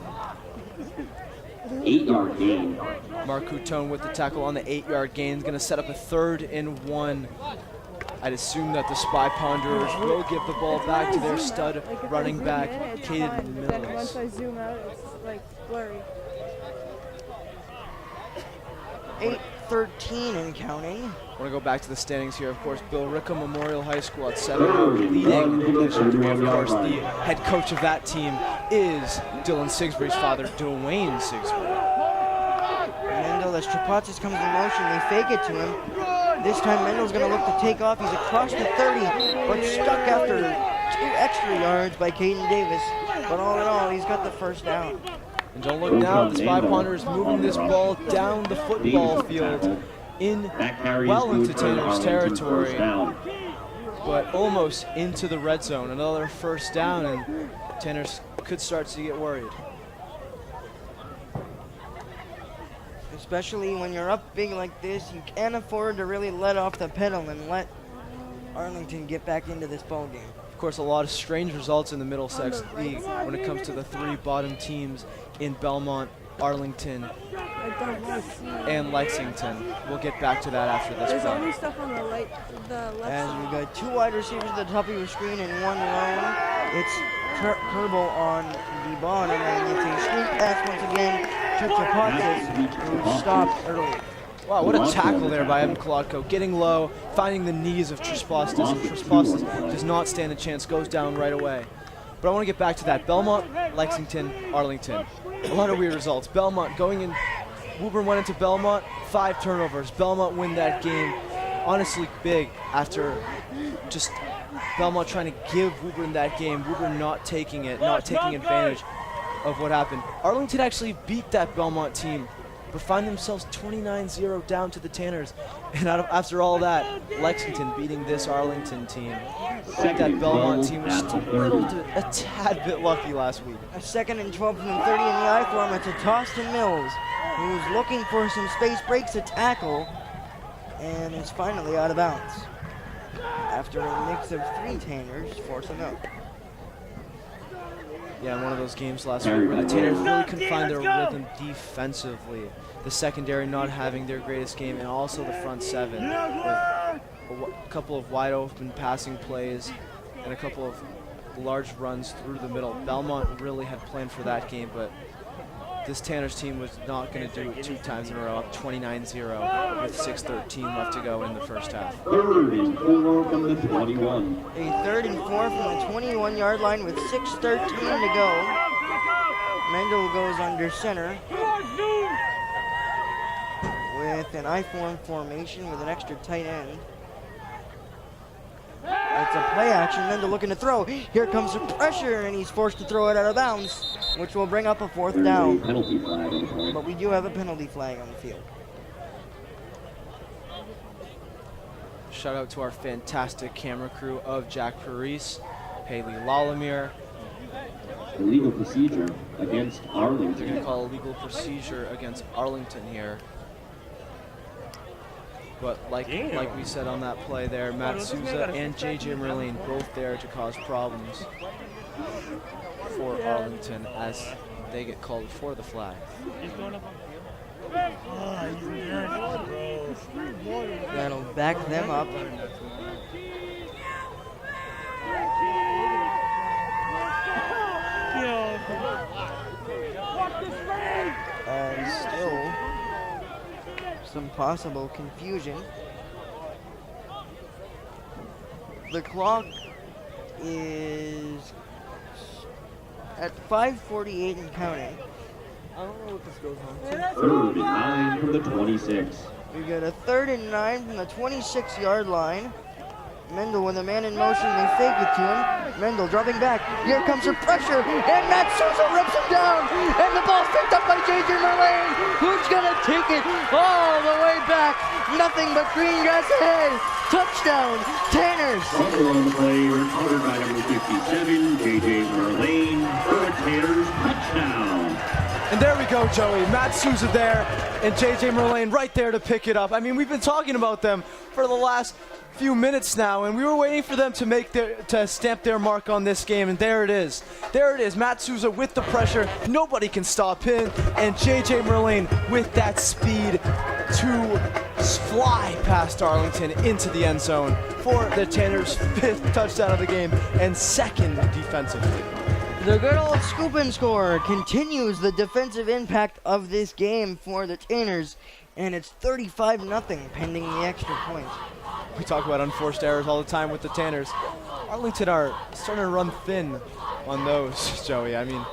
Speaker 2: 8-yard gain.
Speaker 4: Mark Catone with the tackle on the 8-yard gain. Going to set up a 3rd and 1. I'd assume that the Spy Ponderers will give the ball back to their stud running back, Caden Mills.
Speaker 5: Once I zoom out, it's like blurry.
Speaker 3: 8-13 and counting.
Speaker 4: I want to go back to the standings here. Of course, Bill Rickham Memorial High School at 7, leading Division 3. Of course, the head coach of that team is Dylan Sigsbury's father, Dwayne Sigsbury.
Speaker 3: Mendel, as Trapatzis comes in motion, they fake it to him. This time Mendel's going to look to take off. He's across the 30, but stuck after 2 extra yards by Caden Davis. But all in all, he's got the first down.
Speaker 4: And don't look now, the Spy Ponderers moving this ball down the football field well into Tanner's territory, but almost into the red zone. Another first down, and Tanner's could start to get worried.
Speaker 3: Especially when you're up big like this, you can't afford to really let off the pedal and let Arlington get back into this ball game.
Speaker 4: Of course, a lot of strange results in the Middlesex League when it comes to the 3 bottom teams in Belmont, Arlington, and Lexington. We'll get back to that after this
Speaker 5: There's
Speaker 4: play.
Speaker 5: only stuff on the left
Speaker 3: As
Speaker 5: side.
Speaker 3: we got 2 wide receivers at the top of your screen and 1 lone. It's Kerbal on the bottom, and it's a screen pass once again to Trapatzis, who stopped early.
Speaker 4: Wow, what a tackle there by Evan Kolodko. Getting low, finding the knees of Trapatzis, and Trapatzis does not stand a chance, goes down right away. But I want to get back to that. Belmont, Lexington, Arlington. A lot of weird results. Belmont going in, Woburn went into Belmont, 5 turnovers. Belmont win that game, honestly big after just Belmont trying to give Woburn that game. Woburn not taking it, not taking advantage of what happened. Arlington actually beat that Belmont team, but find themselves 29-0 down to the Tanners. And after all that, Lexington beating this Arlington team. I think that Belmont team was just a tad bit lucky last week.
Speaker 3: A 2nd and 12 from the 30 in the I form. It's a toss to Mills, who's looking for some space, breaks a tackle, and is finally out of bounds after a mix of 3 Tanners force him out.
Speaker 4: Yeah, in one of those games last week where the Tanners really couldn't find their rhythm defensively. The secondary not having their greatest game, and also the front 7 with a couple of wide open passing plays and a couple of large runs through the middle. Belmont really had planned for that game, but this Tanners team was not going to do it 2 times in a row, up 29-0 with 6:13 left to go in the first half.
Speaker 2: 3rd and 4 from the 21.
Speaker 3: A 3rd and 4 from the 21-yard line with 6:13 to go. Mendel goes under center with an I-form formation with an extra tight end. It's a play action. Mendel looking to throw. Here comes the pressure, and he's forced to throw it out of bounds, which will bring up a 4th down.
Speaker 2: Penalty flag on the play.
Speaker 3: But we do have a penalty flag on the field.
Speaker 4: Shout out to our fantastic camera crew of Jack Parise, Haley Lalamere.
Speaker 2: Illegal procedure against
Speaker 4: They're going to
Speaker 2: Arlington.
Speaker 4: call a legal procedure against Arlington here. But like we said on that play there, Matt Souza and JJ Merlin both there to cause problems for Arlington as they get called for the flag.
Speaker 3: That'll back them up. And still some possible confusion. The clock is at 5:48 and counting.
Speaker 5: I don't know what this goes on to.
Speaker 2: 3rd and 9 from the 26.
Speaker 3: We got a 3rd and 9 from the 26-yard line. Mendel with a man in motion, they fake it to him. Mendel dropping back. Here comes the pressure, and Matt Souza rips him down. And the ball's picked up by JJ Merlin, who's gonna take it all the way back. Nothing but green grass ahead. Touchdown, Tanners.
Speaker 2: Fumble on the play, recovered by number 57, JJ Merlin, for a Tanners touchdown.
Speaker 4: And there we go, Joey. Matt Souza there and JJ Merlin right there to pick it up. I mean, we've been talking about them for the last few minutes now, and we were waiting for them to stamp their mark on this game, and there it is. There it is, Matt Souza with the pressure. Nobody can stop him, and JJ Merlin with that speed to fly past Arlington into the end zone for the Tanners' 5th touchdown of the game and 2nd defensively.
Speaker 3: The good old scoop and score continues the defensive impact of this game for the Tanners, and it's 35-0 pending the extra point.
Speaker 4: We talk about unforced errors all the time with the Tanners. Arlington are starting to run thin on those, Joey. I mean,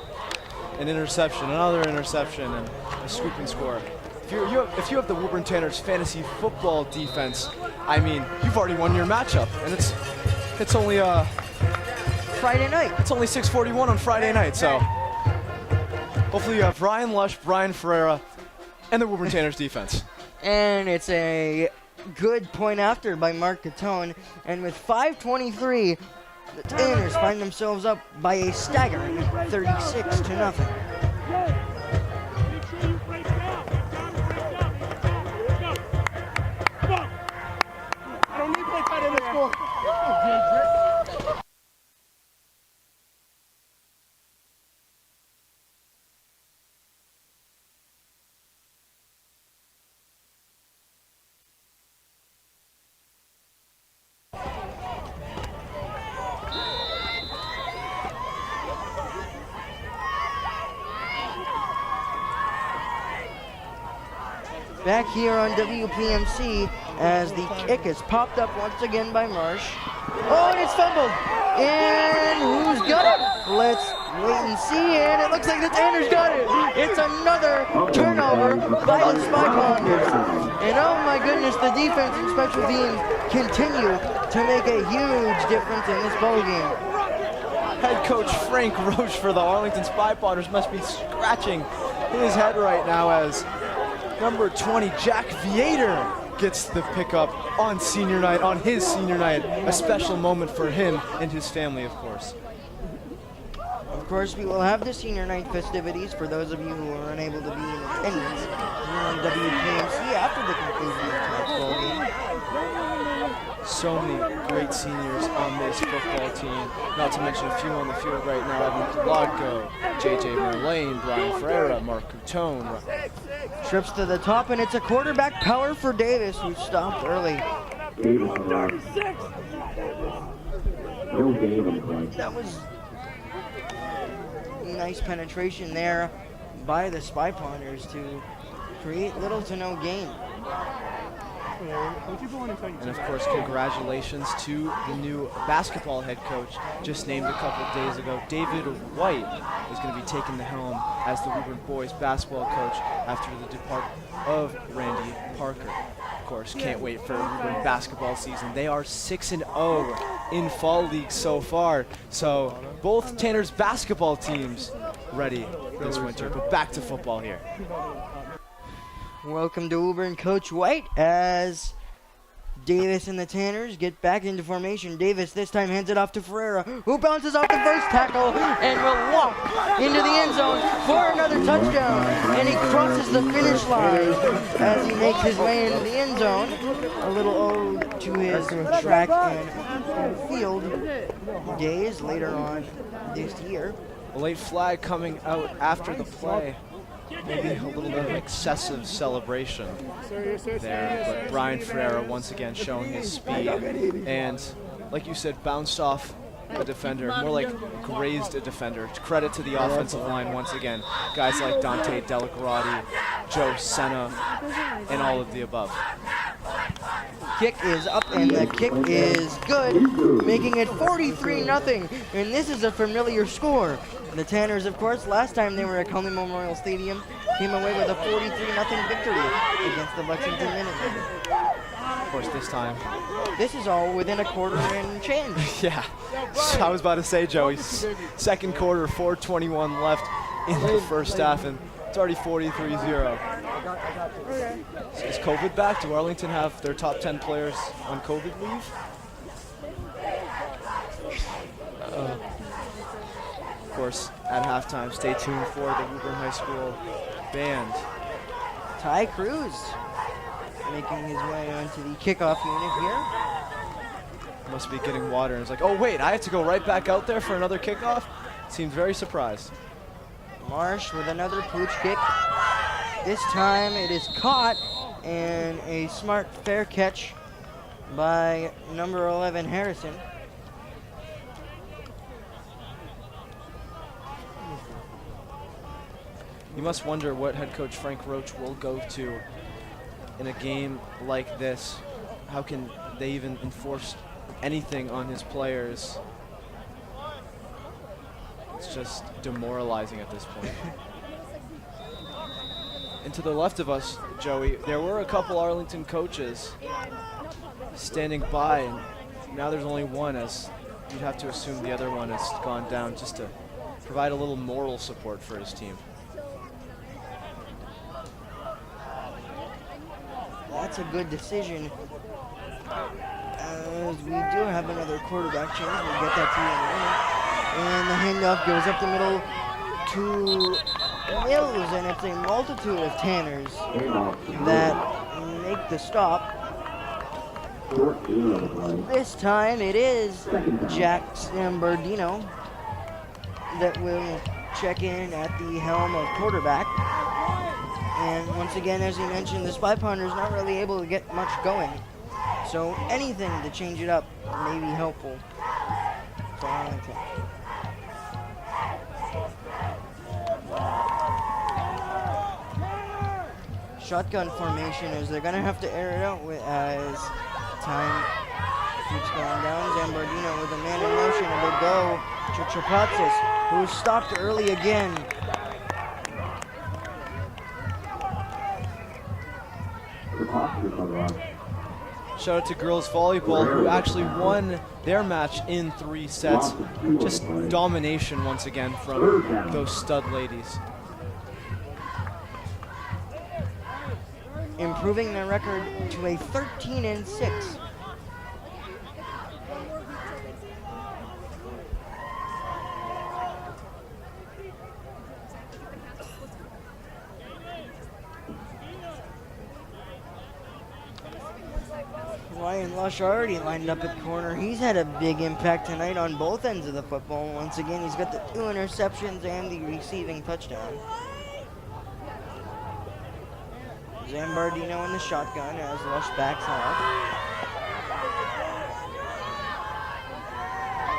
Speaker 4: an interception, another interception, and a scoop and score. If you have the Woburn Tanners fantasy football defense, I mean, you've already won your matchup, and it's only
Speaker 3: Friday night.
Speaker 4: It's only 6:41 on Friday night, so hopefully you have Ryan Lush, Brian Ferreira, and the Woburn Tanners defense.
Speaker 3: And it's a good point after by Mark Catone. And with 5:23, the Tanners find themselves up by a staggering 36-0.
Speaker 6: I don't need to play tight end to score.
Speaker 3: Back here on WPMC as the kick is popped up once again by Marsh. Oh, and it's fumbled. And who's got it? Let's wait and see. And it looks like the Tanners got it. It's another turnover by the Spy Ponders. And oh my goodness, the defense and special teams continue to make a huge difference in this ballgame.
Speaker 4: Head coach Frank Roche for the Arlington Spy Potters must be scratching his head right now as number 20, Jack Viator, gets the pickup on senior night, on his senior night. A special moment for him and his family, of course.
Speaker 3: Of course, we will have the senior night festivities for those of you who are unable to be in attendance here on WPMC after the conclusion of tonight's ball game.
Speaker 4: So many great seniors on this football team, not to mention a few on the field right now. Evan Colodko, JJ Merlane, Brian Ferreira, Mark Coutone.
Speaker 3: Trips to the top, and it's a quarterback power for Davis, who stopped early. That was nice penetration there by the Spy Ponders to create little to no gain.
Speaker 4: And of course, congratulations to the new basketball head coach, just named a couple days ago. David White is going to be taking the helm as the Woburn boys basketball coach after the departure of Randy Parker. Of course, can't wait for Woburn basketball season. They are 6-0 in fall league so far. So both Tanner's basketball teams ready this winter. But back to football here.
Speaker 3: Welcome to Woburn, Coach White, as Davis and the Tanners get back into formation. Davis this time hands it off to Ferreira, who bounces off the first tackle and will walk into the end zone for another touchdown. And he crosses the finish line as he makes his way into the end zone. A little ode to his track and field days later on this year.
Speaker 4: A late flag coming out after the play. Maybe a little bit of excessive celebration there, but Brian Ferreira once again showing his speed, and like you said, bounced off a defender, more like grazed a defender. Credit to the offensive line once again, guys like Dante Delagrati, Joe Senna, and all of the above.
Speaker 3: Kick is up, and the kick is good, making it 43-0, and this is a familiar score. The Tanners, of course, last time they were at Conley Memorial Stadium, came away with a 43-0 victory against the Lexington Minutemen.
Speaker 4: Of course, this time.
Speaker 3: This is all within a quarter and change.
Speaker 4: Yeah, I was about to say, Joey, second quarter, 4:21 left in the first half, and it's already 43-0. Is COVID back? Do Arlington have their top 10 players on COVID leave? Of course, at halftime, stay tuned for the Woburn High School band.
Speaker 3: Ty Cruz making his way onto the kickoff unit here.
Speaker 4: Must be getting water, and it's like, oh wait, I have to go right back out there for another kickoff? Seems very surprised.
Speaker 3: Marsh with another pooch kick. This time it is caught, and a smart fair catch by number 11 Harrison.
Speaker 4: You must wonder what head coach Frank Roach will go to in a game like this. How can they even enforce anything on his players? It's just demoralizing at this point. And to the left of us, Joey, there were a couple Arlington coaches standing by, and now there's only one, as you'd have to assume the other one has gone down just to provide a little moral support for his team.
Speaker 3: That's a good decision, as we do have another quarterback change. We'll get that to you in a minute. And the handoff goes up the middle to Mills, and it's a multitude of Tanners that make the stop. This time it is Jack Stambardino that will check in at the helm of quarterback. And once again, as you mentioned, the Spy Ponders not really able to get much going. So anything to change it up may be helpful for Arlington. Shotgun formation, as they're going to have to air it out as time keeps going down. Zambardino with a man in motion, and they go to Trapatsis, who was stopped early again.
Speaker 4: Shout out to girls volleyball, who actually won their match in 3 sets. Just domination once again from those stud ladies.
Speaker 3: Improving their record to a 13-6. Lush already lined up at corner. He's had a big impact tonight on both ends of the football. Once again, he's got the 2 interceptions and the receiving touchdown. Zambardino in the shotgun as Lush backs off.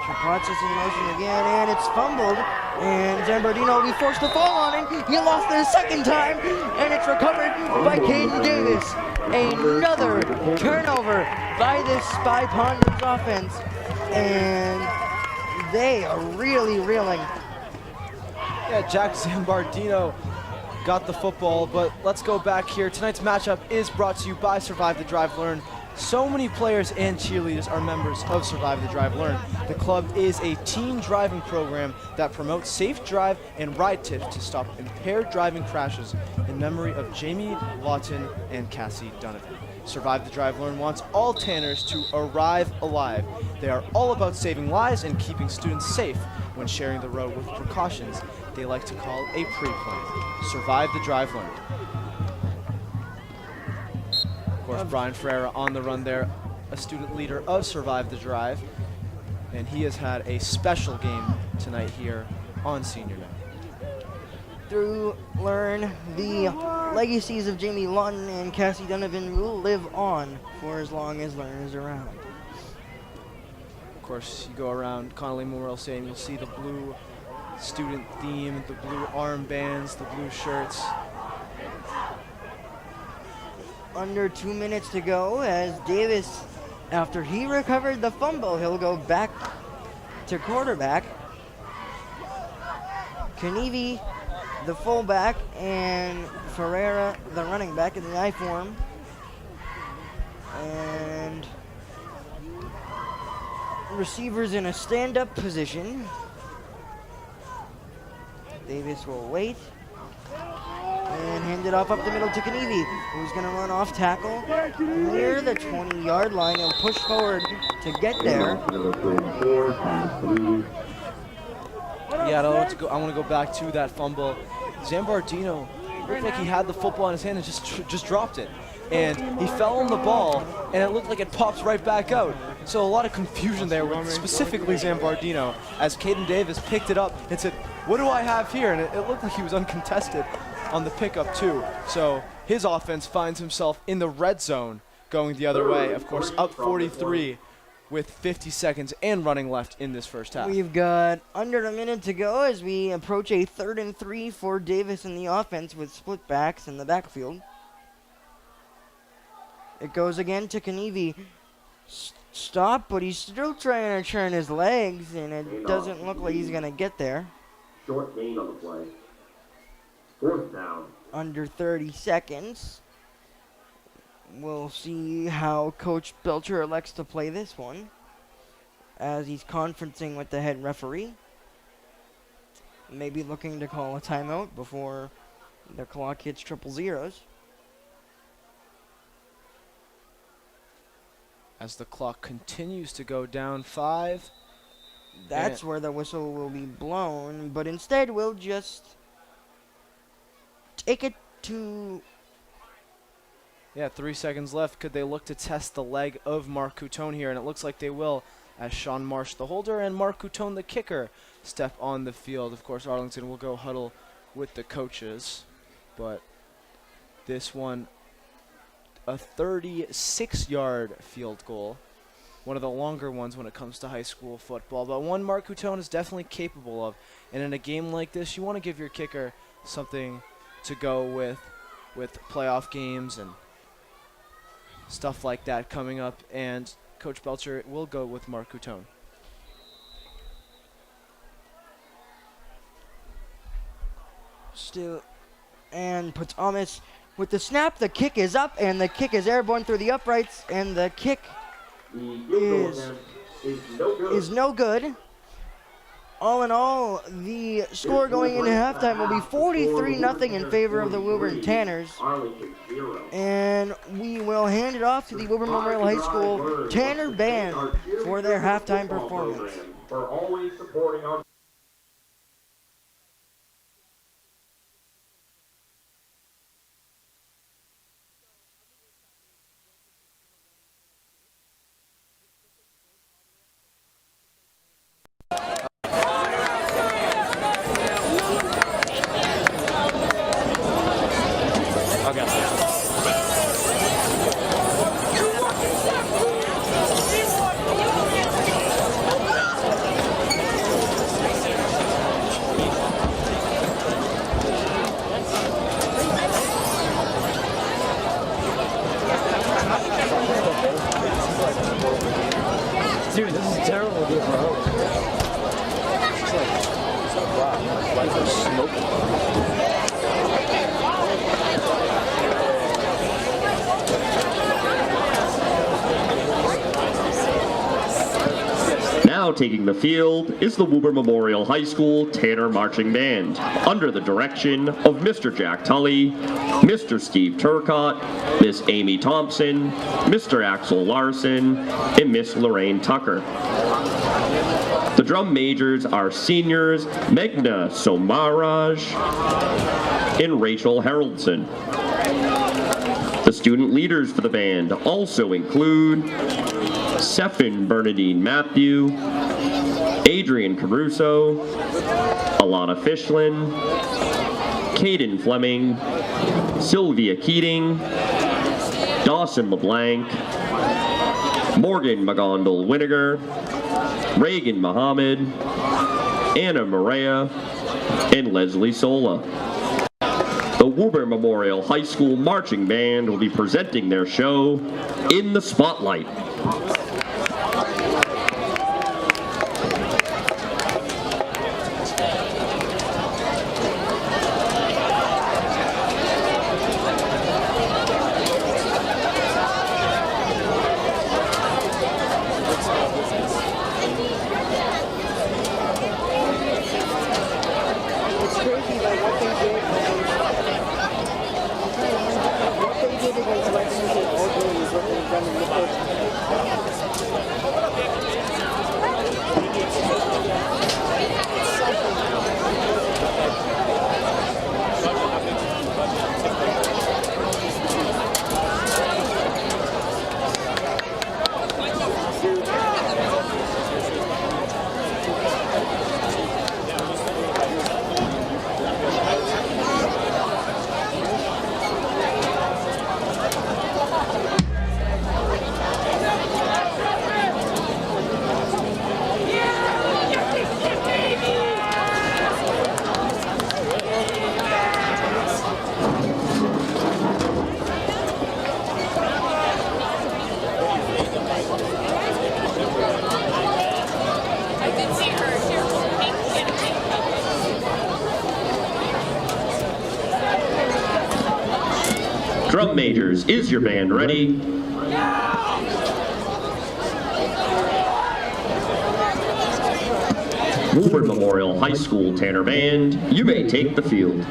Speaker 3: Trapazis in motion again, and it's fumbled. And Zambardino will be forced to fall on it. He lost it a second time, and it's recovered by Caden Davis. Another turnover by this Spy Ponders offense. And they are really reeling.
Speaker 4: Yeah, Jack Zambardino got the football, but let's go back here. Tonight's matchup is brought to you by Survive the Drive Learn. So many players and cheerleaders are members of Survive the Drive Learn. The club is a teen driving program that promotes safe drive and ride tips to stop impaired driving crashes in memory of Jamie Lawton and Cassie Donovan. Survive the Drive Learn wants all Tanners to arrive alive. They are all about saving lives and keeping students safe when sharing the road with precautions they like to call a pre-plan. Survive the Drive Learn. Of course, Brian Ferreira on the run there, a student leader of Survive the Drive, and he has had a special game tonight here on Senior Night.
Speaker 3: Through Learn, the legacies of Jamie Lawton and Cassie Donovan will live on for as long as Learn is around.
Speaker 4: Of course, you go around Connolly Memorial Stadium, you'll see the blue student theme, the blue armbands, the blue shirts.
Speaker 3: Under 2 minutes to go as Davis, after he recovered the fumble, he'll go back to quarterback. Kenevi, the fullback, and Ferreira, the running back, in the I form. And receivers in a stand-up position. Davis will wait. And hand it off up the middle to Kenevi, who's going to run off tackle near the 20-yard line. He'll push forward to get there.
Speaker 4: Yeah, I want to go back to that fumble. Zambardino looked like he had the football in his hand and just dropped it. And he fell on the ball, and it looked like it popped right back out. So a lot of confusion there with specifically Zambardino as Caden Davis picked it up and said, "What do I have here?" And it looked like he was uncontested on the pickup too. So his offense finds himself in the red zone going the other way. Of course, up 43 with 50 seconds and running left in this first half.
Speaker 3: We've got under a minute to go as we approach a 3rd and 3 for Davis in the offense with split backs in the backfield. It goes again to Kenevi. Stop, but he's still trying to turn his legs, and it doesn't look like he's going to get there.
Speaker 2: Short gain on the play. 4th down.
Speaker 3: Under 30 seconds. We'll see how Coach Belcher elects to play this one as he's conferencing with the head referee. Maybe looking to call a timeout before the clock hits triple zeros.
Speaker 4: As the clock continues to go down 5.
Speaker 3: That's where the whistle will be blown, but instead we'll just take it to...
Speaker 4: Yeah, 3 seconds left. Could they look to test the leg of Mark Coutone here? And it looks like they will, as Sean Marsh, the holder, and Mark Coutone, the kicker, step on the field. Of course, Arlington will go huddle with the coaches. But this one, a 36-yard field goal. One of the longer ones when it comes to high school football, but one Mark Coutone is definitely capable of. And in a game like this, you want to give your kicker something to go with playoff games and stuff like that coming up. And Coach Belcher will go with Mark Coutone.
Speaker 3: Still, and Thomas with the snap. The kick is up, and the kick is airborne through the uprights, and the kick is no good. All in all, the score going into halftime will be 43-0 in favor of the Woburn Tanners. And we will hand it off to the Woburn Memorial High School Tanner Band for their halftime performance.
Speaker 2: For always supporting our
Speaker 5: Dude, this is terrible to do for host. It's like smoking.
Speaker 1: Now taking the field is the Woburn Memorial High School Tanner Marching Band, under the direction of Mr. Jack Tully, Mr. Steve Turcott, Miss Amy Thompson, Mr. Axel Larson, and Miss Lorraine Tucker. The drum majors are seniors Meghna Somaraj and Rachel Haroldson. The student leaders for the band also include Sefin Bernadine Matthew, Adrian Caruso, Alana Fishlin, Caden Fleming, Sylvia Keating, Dawson LeBlanc, Morgan McGondal Winiger, Reagan Muhammad, Anna Maria, and Leslie Sola. The Woburn Memorial High School Marching Band will be presenting their show, In the Spotlight.
Speaker 3: It's crazy, like, what they did against Lexington all day is what they've done in the first.
Speaker 1: Drum majors, is your band ready? Woburn Memorial High School Tanner Band, you may take the field.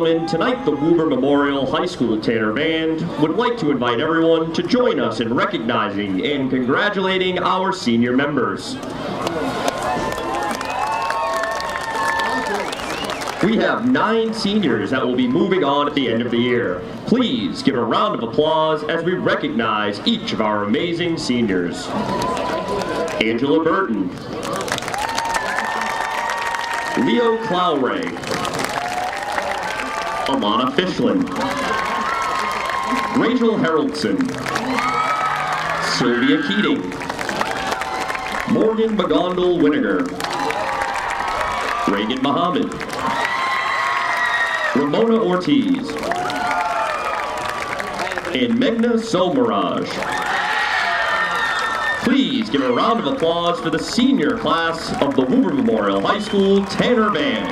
Speaker 1: gentlemen, tonight the Woburn Memorial High School Tanner Band would like to invite everyone to join us in recognizing and congratulating our senior members. We have 9 seniors that will be moving on at the end of the year. Please give a round of applause as we recognize each of our amazing seniors. Angela Burton, Leo Clowray, Alana Fishlin, Rachel Haroldson, Sylvia Keating, Morgan McGondle Winiger, Reagan Muhammad, Ramona Ortiz, and Meghna Somaraj. Please give a round of applause for the senior class of the Woburn Memorial High School Tanner Band.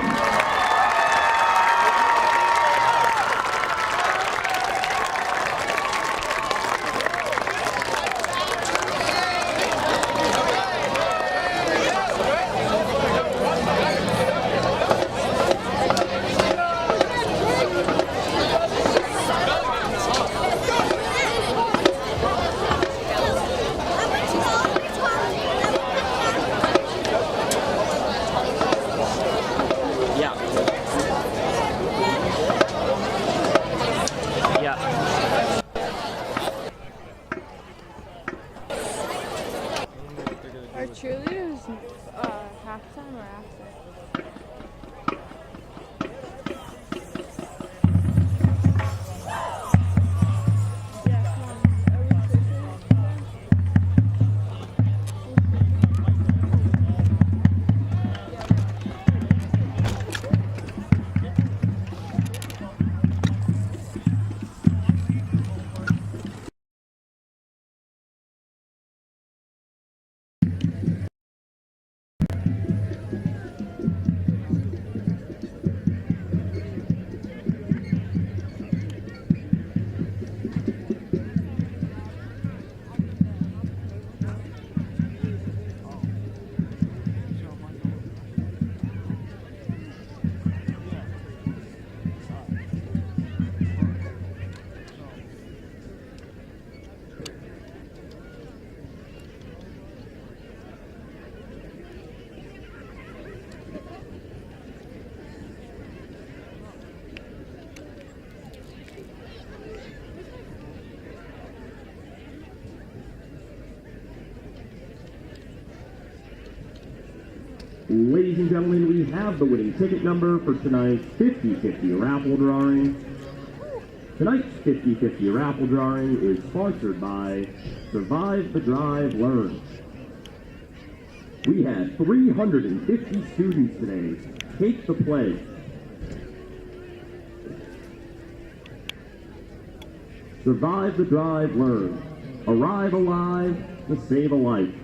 Speaker 7: Are cheerleaders halftime or after? Yeah, come on. Are we switching?
Speaker 1: Ladies and gentlemen, we have the winning ticket number for tonight's 50-50 raffle drawing. Tonight's 50-50 raffle drawing is sponsored by Survive the Drive Learn. We had 350 students today take the pledge. Survive the Drive Learn. Arrive alive to save a life.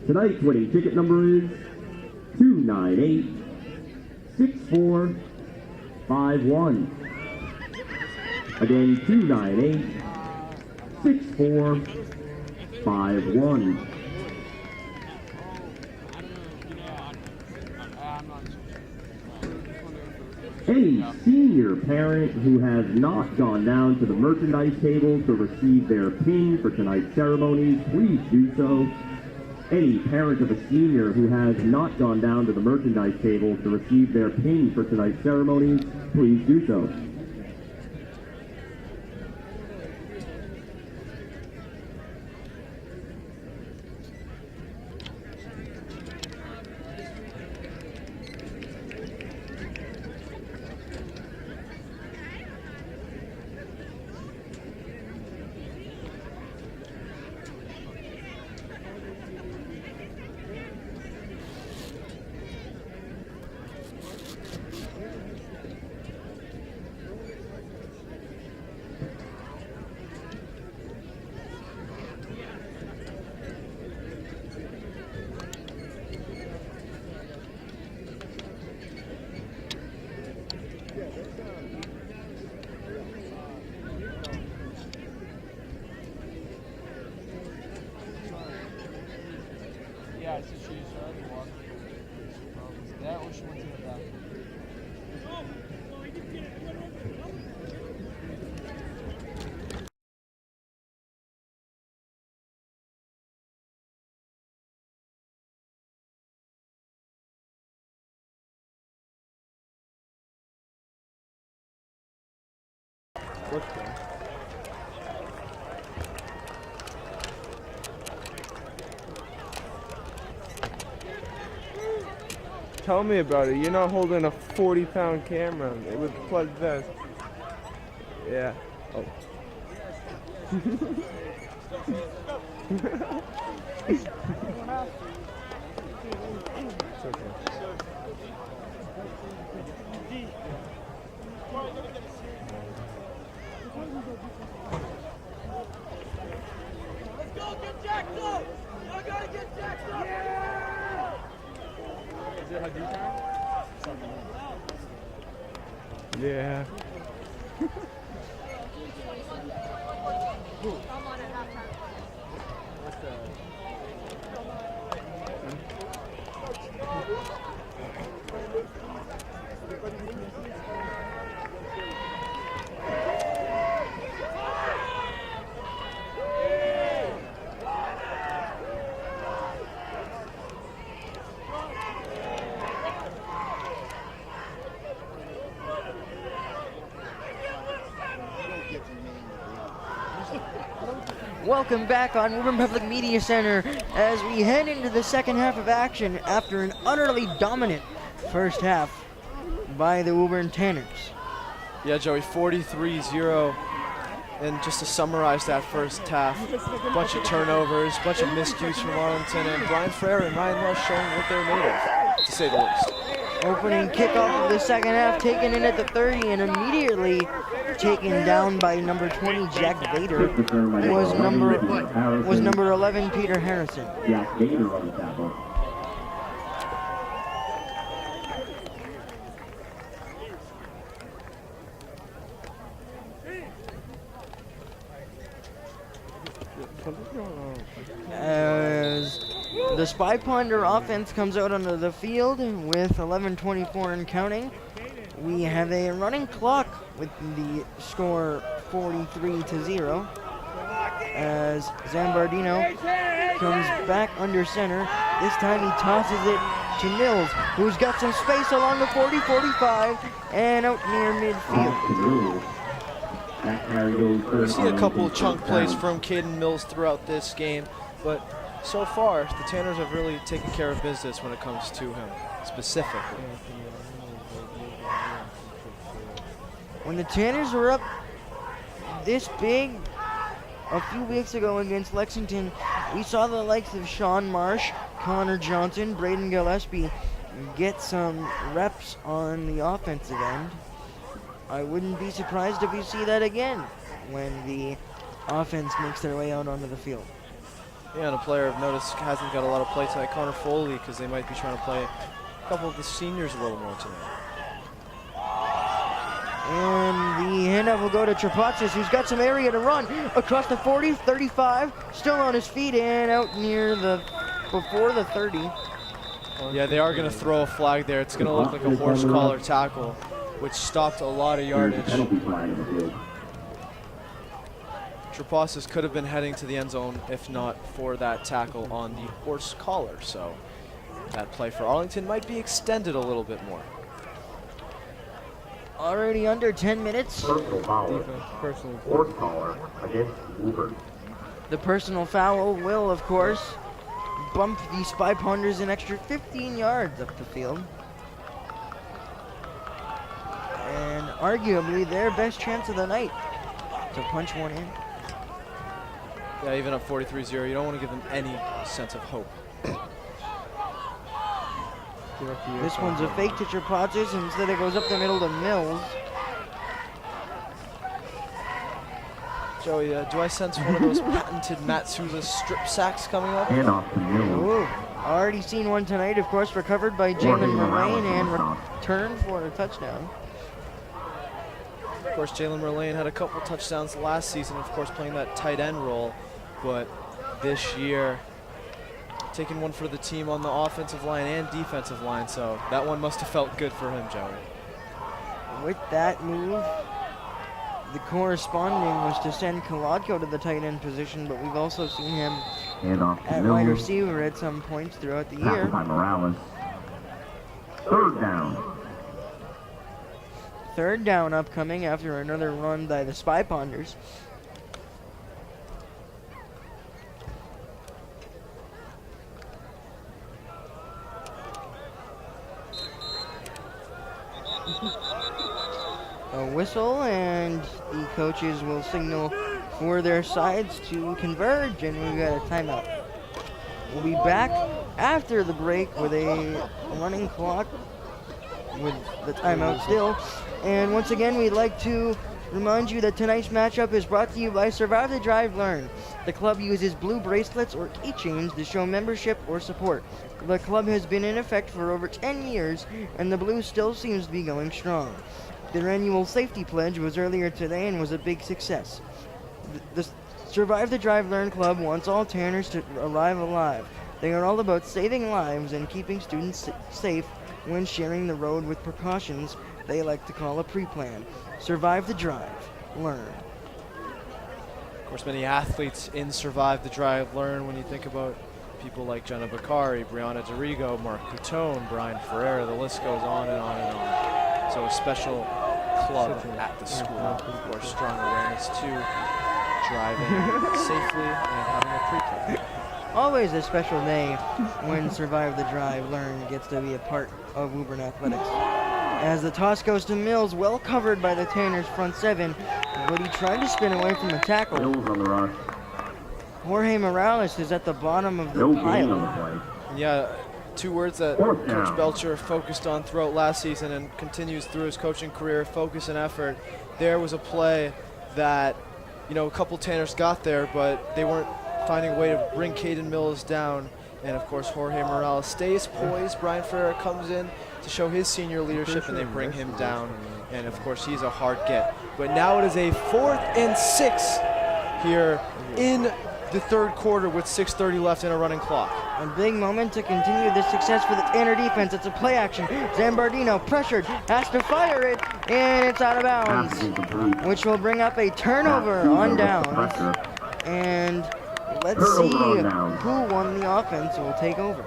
Speaker 1: Tonight's winning ticket number is 298-6451. Again, 298-6451. Any senior parent who has not gone down to the merchandise table to receive their pin for tonight's ceremonies, please do so. Any parent of a senior who has not gone down to the merchandise table to receive their pin for tonight's ceremonies, please do so.
Speaker 5: Tell me about it. You're not holding a 40-pound camera with plug vest. Yeah. Oh. It's okay.
Speaker 6: Let's go, get jacked up! I gotta get jacked up! Yeah!
Speaker 5: Is it Hadid time? Yeah.
Speaker 3: Welcome back on Woburn Public Media Center as we head into the second half of action after an utterly dominant first half by the Woburn Tanners.
Speaker 4: Yeah, Joey, 43-0. And just to summarize that first half, a bunch of turnovers, a bunch of miscues from Arlington, and Brian Frere and Ryan Lush showing what they're made of, to say the least.
Speaker 3: Opening kickoff of the second half, taken in at the 30 and immediately taken down by number 20 Jack Vader. Was number 11 Peter Harrison.
Speaker 2: Jack Vader on the tackle.
Speaker 3: As the Spy Ponder offense comes out onto the field with 11:24 and counting, we have a running clock with the score 43-0 as Zambardino comes back under center. This time he tosses it to Mills, who's got some space along the 40-45 and out near midfield.
Speaker 4: We've seen a couple of chunk plays from Caden Mills throughout this game, but so far the Tanners have really taken care of business when it comes to him specifically.
Speaker 3: When the Tanners were up this big a few weeks ago against Lexington, we saw the likes of Sean Marsh, Connor Johnson, Braden Gillespie get some reps on the offensive end. I wouldn't be surprised if we see that again when the offense makes their way out onto the field.
Speaker 4: Yeah, and a player I've noticed hasn't got a lot of play tonight, Connor Foley, because they might be trying to play a couple of the seniors a little more tonight.
Speaker 3: And the handoff will go to Trapatsis, who's got some area to run across the 40, 35, still on his feet and out near before the 30.
Speaker 4: Yeah, they are going to throw a flag there. It's going to look like a horse collar tackle, which stopped a lot of yardage. Trapatsis could have been heading to the end zone if not for that tackle on the horse collar. So that play for Arlington might be extended a little bit more.
Speaker 3: Already under 10 minutes.
Speaker 2: Personal foul. Horse collar against Woburn.
Speaker 3: The personal foul will, of course, bump the Spy Ponders an extra 15 yards up the field. And arguably their best chance of the night to punch one in.
Speaker 4: Yeah, even up 43-0, you don't want to give them any sense of hope.
Speaker 3: This one's a fake to Trapatsis, and instead it goes up the middle to Mills.
Speaker 4: Joey, do I sense one of those patented Matsula strip sacks coming up?
Speaker 2: And off to Mills.
Speaker 3: Ooh, already seen one tonight, of course, recovered by Jalen Merlane and returned for a touchdown.
Speaker 4: Of course, Jalen Merlane had a couple touchdowns last season, of course, playing that tight end role. But this year, taking one for the team on the offensive line and defensive line, so that one must have felt good for him, Joey.
Speaker 3: With that move, the corresponding was to send Kolodko to the tight end position, but we've also seen him
Speaker 8: Handoff to
Speaker 3: at wide
Speaker 8: Mills.
Speaker 3: receiver at some points throughout the
Speaker 8: Tackled
Speaker 3: year.
Speaker 8: by Morales. Third down.
Speaker 3: Third down upcoming after another run by the Spy Ponders. A whistle, and the coaches will signal for their sides to converge, and we've got a timeout. We'll be back after the break with a running clock with the timeout still. And once again, we'd like to remind you that tonight's matchup is brought to you by Survive the Drive Learn. The club uses blue bracelets or keychains to show membership or support. The club has been in effect for over 10 years, and the blue still seems to be going strong. Their annual safety pledge was earlier today and was a big success. The Survive the Drive Learn Club wants all Tanners to arrive alive. They are all about saving lives and keeping students safe when sharing the road with precautions they like to call a pre-plan. Survive the Drive, Learn.
Speaker 4: Of course, many athletes in Survive the Drive Learn when you think about people like Jenna Bakari, Brianna Dorigo, Mark Coutone, Brian Ferreira, the list goes on and on and on. So a special club at the school. Of course, strong awareness to driving safely and having a pre-plan.
Speaker 3: Always a special day when Survive the Drive Learn gets to be a part of Woburn Athletics. As the toss goes to Mills, well covered by the Tanners front seven, but he tried to spin away from the tackle.
Speaker 8: Mills on the rush.
Speaker 3: Jorge Morales is at the bottom of the
Speaker 8: No gain on the
Speaker 3: pile.
Speaker 8: play.
Speaker 4: Yeah, two words that
Speaker 8: Fourth
Speaker 4: Coach
Speaker 8: down.
Speaker 4: Belcher focused on throughout last season and continues through his coaching career, focus and effort. There was a play that, you know, a couple Tanners got there, but they weren't finding a way to bring Caden Mills down. And of course, Jorge Morales stays poised. Brian Ferreira comes in to show his senior leadership, and they bring him down. And of course, he's a hard get. But now it is a 4th and 6 here in the third quarter with 6:30 left in a running clock.
Speaker 3: A big moment to continue this success for the Tanner defense. It's a play action. Zambardino pressured, has to fire it, and it's out of
Speaker 8: Pass
Speaker 3: bounds,
Speaker 8: is incomplete.
Speaker 3: which will bring up a turnover
Speaker 8: Pass
Speaker 3: on
Speaker 8: with
Speaker 3: downs.
Speaker 8: pressure.
Speaker 3: And let's
Speaker 8: Turnover
Speaker 3: see
Speaker 8: on downs.
Speaker 3: who won the offense will take over.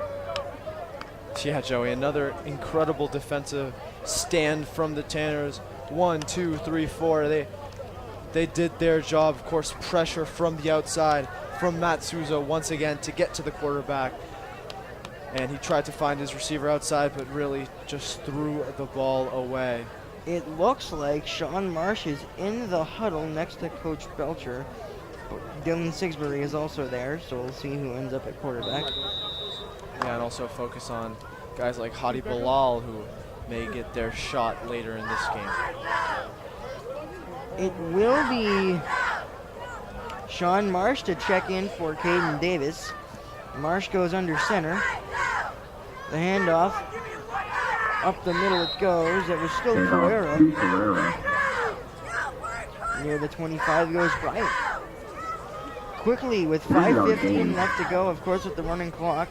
Speaker 4: Yeah, Joey, another incredible defensive stand from the Tanners. 1, 2, 3, 4. They did their job. Of course, pressure from the outside from Matt Souza once again to get to the quarterback. And he tried to find his receiver outside, but really just threw the ball away.
Speaker 3: It looks like Sean Marsh is in the huddle next to Coach Belcher. Dylan Sigsbury is also there, so we'll see who ends up at quarterback.
Speaker 4: Yeah, and also focus on guys like Hadi Bilal, who may get their shot later in this game.
Speaker 3: It will be Sean Marsh to check in for Caden Davis. Marsh goes under center. The handoff. Up the middle it goes. It was still
Speaker 8: Handoff
Speaker 3: Ferreira.
Speaker 8: to Ferreira.
Speaker 3: Near the 25 goes Bryant. Quickly with 5:15 left to go, of course, with the running clock.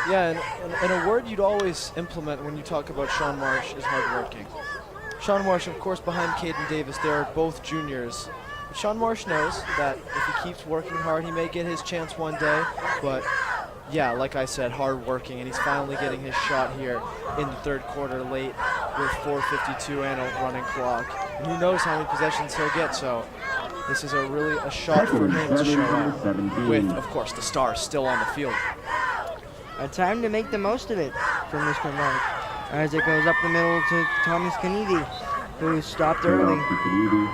Speaker 4: Yeah, and a word you'd always implement when you talk about Sean Marsh is hardworking. Sean Marsh, of course, behind Caden Davis, they're both juniors. But Sean Marsh knows that if he keeps working hard, he may get his chance one day. But yeah, like I said, hardworking, and he's finally getting his shot here in the third quarter late with 4:52 and a running clock. And who knows how many possessions he'll get, so this is really a shot for him to show up
Speaker 8: 17.
Speaker 4: with, of course, the Stars still on the field.
Speaker 3: A time to make the most of it for Mr. Mark as it goes up the middle to Thomas Kanivi, who stopped early.
Speaker 8: Handoff to Kennedy.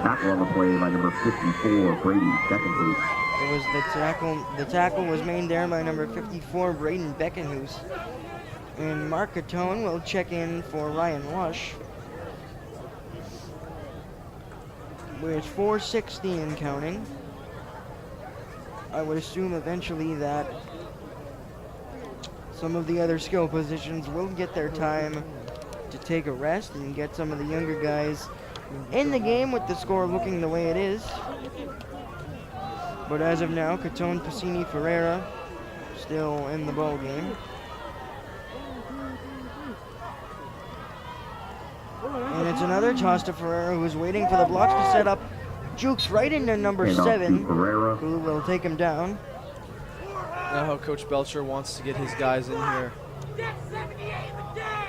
Speaker 8: Tackle on the play by number 54, Brady Beckenhoof.
Speaker 3: It was the tackle. The tackle was made there by number 54, Braden Beckenhuis. And Mark Catone will check in for Ryan Lush. With 4:60 and counting. I would assume eventually that some of the other skill positions will get their time to take a rest and get some of the younger guys in the game with the score looking the way it is. But as of now, Catone Piscini Ferreira still in the ball game. And it's another toss to Ferreira, who's waiting for the blocks to set up. Jukes right into number
Speaker 8: Handoff to
Speaker 3: 7,
Speaker 8: Ferreira.
Speaker 3: who will take him down.
Speaker 4: Now how Coach Belcher wants to get his guys in here.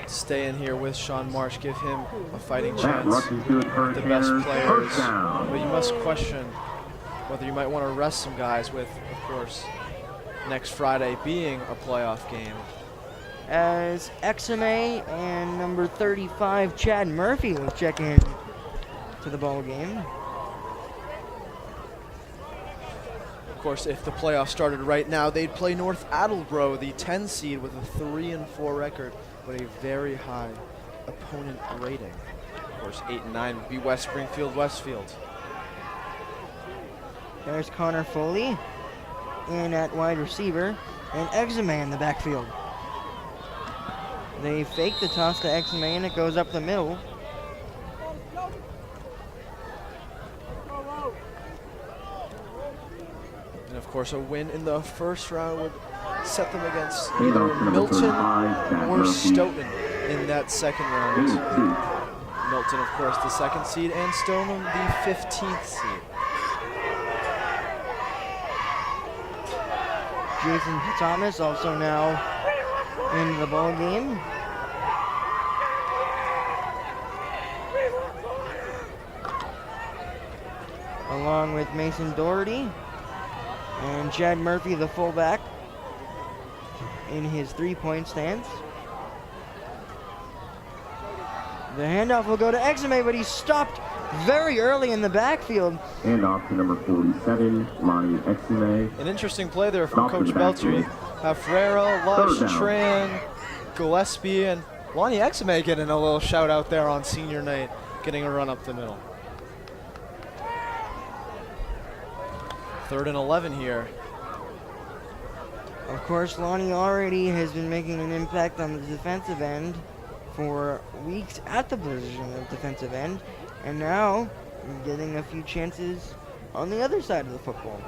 Speaker 4: Stay in here with Sean Marsh, give him a fighting
Speaker 8: That
Speaker 4: chance.
Speaker 8: rushes to
Speaker 4: The best
Speaker 8: Hurricanes.
Speaker 4: players.
Speaker 8: First down.
Speaker 4: But you must question whether you might want to rest some guys with, of course, next Friday being a playoff game.
Speaker 3: As XMA and number 35, Chad Murphy, will check in to the ball game.
Speaker 4: Of course, if the playoffs started right now, they'd play North Attleboro, the 10 seed with a 3-4 record, but a very high opponent rating. Of course, 8 and 9 would be West Springfield, Westfield.
Speaker 3: There's Connor Foley in at wide receiver, and Exame in the backfield. They fake the toss to Exame, and it goes up the middle.
Speaker 4: And of course, a win in the first round would set them against
Speaker 8: Handoff
Speaker 4: either
Speaker 8: to number
Speaker 4: Milton
Speaker 8: 35, Chad
Speaker 4: or
Speaker 8: Murphy.
Speaker 4: Stoughton in that second round. Milton, of course, the 2nd seed, and Stoughton, the 15th seed.
Speaker 3: Jason Thomas also now in the ball game. Along with Mason Doherty and Chad Murphy, the fullback, in his 3-point stance. The handoff will go to Exame, but he's stopped very early in the backfield.
Speaker 8: Handoff to number 47, Lonnie Exime.
Speaker 4: An interesting play there from
Speaker 8: Off to
Speaker 4: Coach
Speaker 8: the
Speaker 4: Belcher.
Speaker 8: backfield.
Speaker 4: Have Ferreira, Lush,
Speaker 8: Third down.
Speaker 4: Tran, Gillespie, and Lonnie Exame getting a little shout out there on senior night, getting a run up the middle. 3rd and 11 here.
Speaker 3: Of course, Lonnie already has been making an impact on the defensive end for weeks at the position of defensive end, and now getting a few chances on the other side of the football.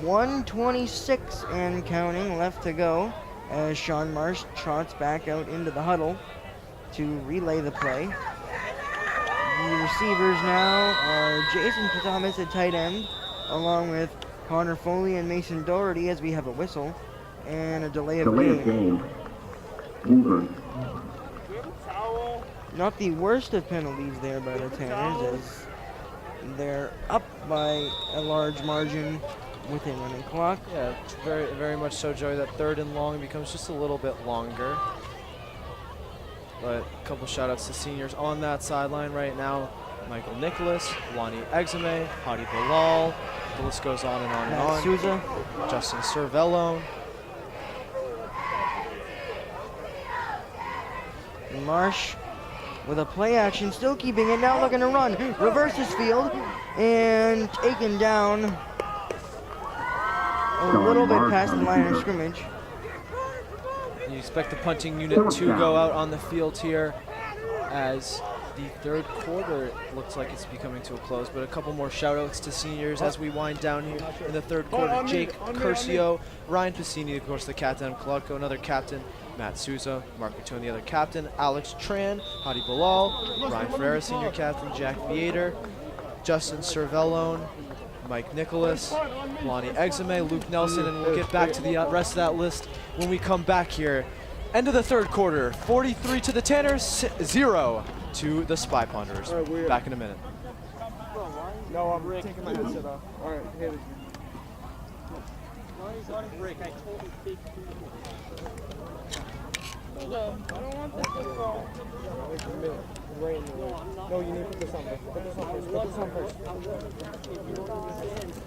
Speaker 3: 1:26 and counting left to go as Sean Marsh trots back out into the huddle to relay the play. The receivers now are Jason Thomas at tight end, along with Connor Foley and Mason Doherty, as we have a whistle and a delay of game.
Speaker 8: Woburn.
Speaker 3: Not the worst of penalties there by the Tanners, as they're up by a large margin with a running clock.
Speaker 4: Yeah, very, very much so, Joey. That 3rd and long becomes just a little bit longer. But a couple shout outs to seniors on that sideline right now. Michael Nicholas, Lonnie Exame, Hadi Bilal. The list goes on and on and
Speaker 3: Matt
Speaker 4: on.
Speaker 3: Souza.
Speaker 4: Justin Cervello.
Speaker 3: Marsh with a play action, still keeping it, now looking to run. Reverses field and taken down a little bit past the line of scrimmage.
Speaker 4: You expect the punting unit to go out on the field here as the 3rd quarter looks like it's becoming to a close, but a couple more shout outs to seniors as we wind down here in the 3rd quarter. Jake Curcio, Ryan Piscini, of course, the captain, Clarko, another captain, Matt Souza, Mark Catone, the other captain, Alex Tran, Hadi Bilal, Ryan Ferreira, senior captain, Jack Viator, Justin Cervellone, Mike Nicholas, Lonnie Exame, Luke Nelson, and we'll get back to the rest of that list when we come back here. End of the 3rd quarter, 43 to the Tanners, 0 to the Spy Ponderers. Back in a minute.
Speaker 5: No, I'm taking my headset off. All right, hit it.
Speaker 7: Hold up. I don't want this to fall.
Speaker 5: Wait a minute. Right in the way. No, you need to put this on first. Put this on first. Put this on first.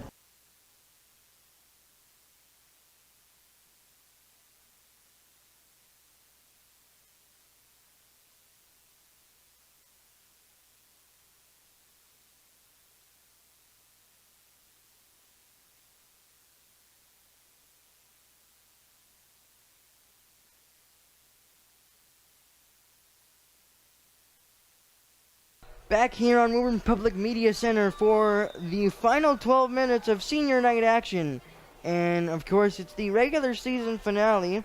Speaker 3: Back here on Woburn Public Media Center for the final 12 minutes of senior night action. And of course, it's the regular season finale.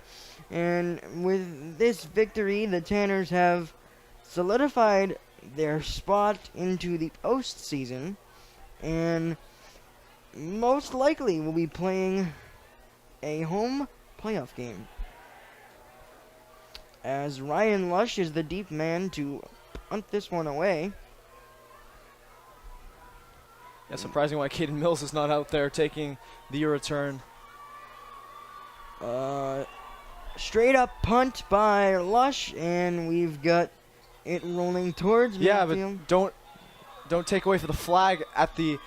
Speaker 3: And with this victory, the Tanners have solidified their spot into the postseason. And most likely will be playing a home playoff game, as Ryan Lush is the deep man to punt this one away.
Speaker 4: Yeah, surprising why Caden Mills is not out there taking the return.
Speaker 3: Straight up punt by Lush, and we've got it rolling towards midfield.
Speaker 4: But don't take away from the flag at the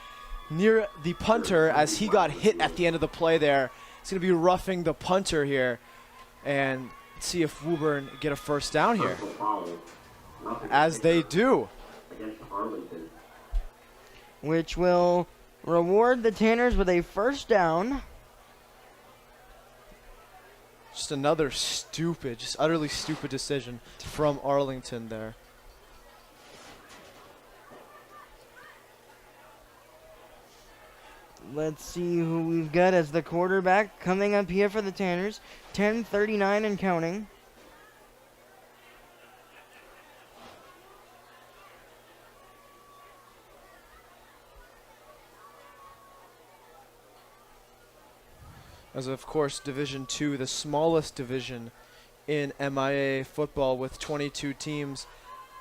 Speaker 4: near the punter, as he got hit at the end of the play there. It's going to be roughing the punter here, and see if Woburn get a first down here, as they do.
Speaker 8: Against Arlington.
Speaker 3: Which will reward the Tanners with a first down.
Speaker 4: Just another utterly stupid decision from Arlington there.
Speaker 3: Let's see who we've got as the quarterback coming up here for the Tanners. 10:39 and counting.
Speaker 4: As of course, Division II, the smallest division in MIA football with 22 teams,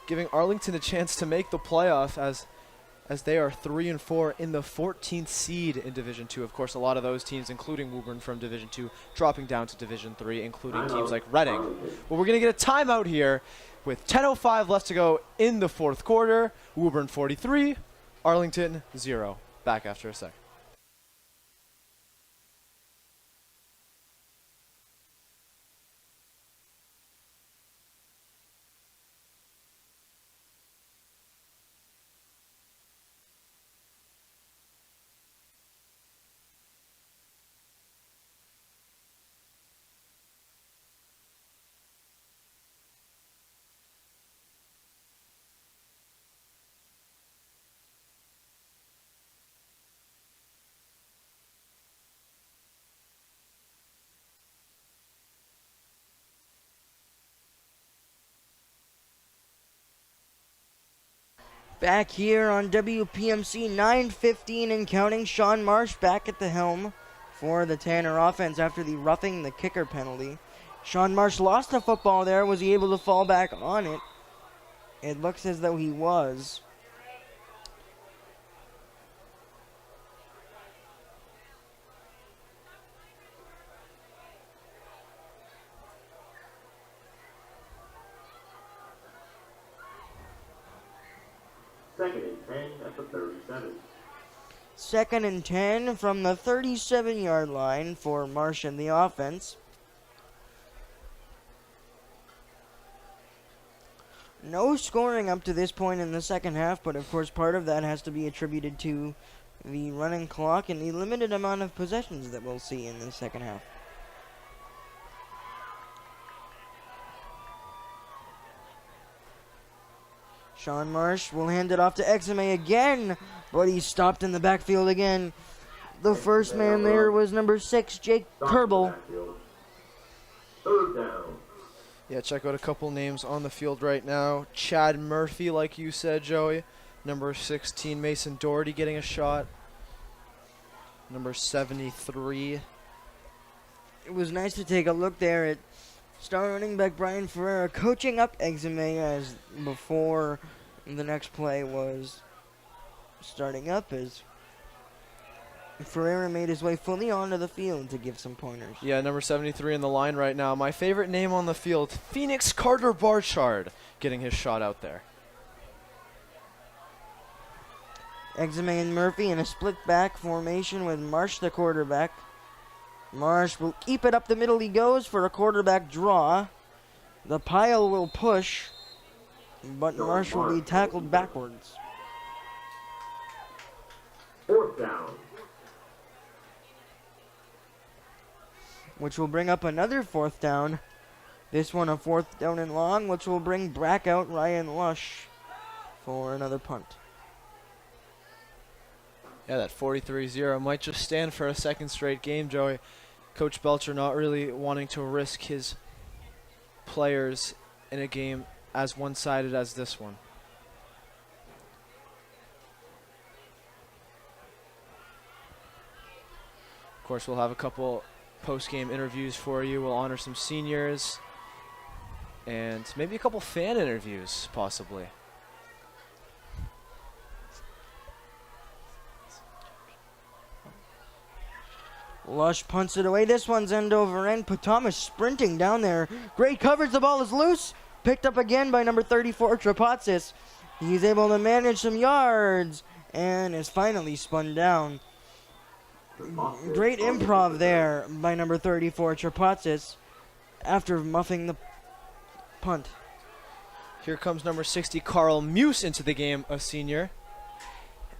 Speaker 4: giving Arlington a chance to make the playoff as they are 3-4 in the 14th seed in Division II. Of course, a lot of those teams, including Woburn from Division II, dropping down to Division III, including teams like Reading. But we're going to get a timeout here with 10:05 left to go in the fourth quarter. Woburn 43, Arlington 0. Back after a sec.
Speaker 3: Back here on WPMC, 9:15 and counting. Sean Marsh back at the helm for the Tanner offense after the roughing the kicker penalty. Sean Marsh lost the football there. Was he able to fall back on it? It looks as though he was.
Speaker 8: Second and 10 at the 37.
Speaker 3: Second and 10 from the 37-yard line for Marsh and the offense. No scoring up to this point in the second half, but of course part of that has to be attributed to the running clock and the limited amount of possessions that we'll see in the second half. Sean Marsh will hand it off to Exame again, but he's stopped in the backfield again. The first man there was number 6, Jake Kerbel.
Speaker 8: Third down.
Speaker 4: Yeah, check out a couple names on the field right now. Chad Murphy, like you said, Joey. Number 16, Mason Doherty getting a shot. Number 73.
Speaker 3: It was nice to take a look there at star running back Brian Ferreira coaching up Exame as before the next play was starting up, as Ferreira made his way fully onto the field to give some pointers.
Speaker 4: Yeah, number 73 in the line right now. My favorite name on the field, Phoenix Carter Barchard, getting his shot out there.
Speaker 3: Exame and Murphy in a split back formation with Marsh the quarterback. Marsh will keep it up the middle. He goes for a quarterback draw. The pile will push, but Marsh will be tackled backwards.
Speaker 8: Fourth down.
Speaker 3: Which will bring up another fourth down. This one a fourth down and long, which will bring back out Ryan Lush for another punt.
Speaker 4: Yeah, that 43-0 might just stand for a second straight game, Joey. Coach Belcher not really wanting to risk his players in a game as one-sided as this one. Of course, we'll have a couple post-game interviews for you. We'll honor some seniors and maybe a couple fan interviews, possibly.
Speaker 3: Lush punts it away. This one's end over end. Thomas sprinting down there. Great coverage. The ball is loose. Picked up again by number 34, Trapatsis. He's able to manage some yards and is finally spun down. Great improv there by number 34, Trapatsis, after muffing the punt.
Speaker 4: Here comes number 60, Carl Muse, into the game, a senior.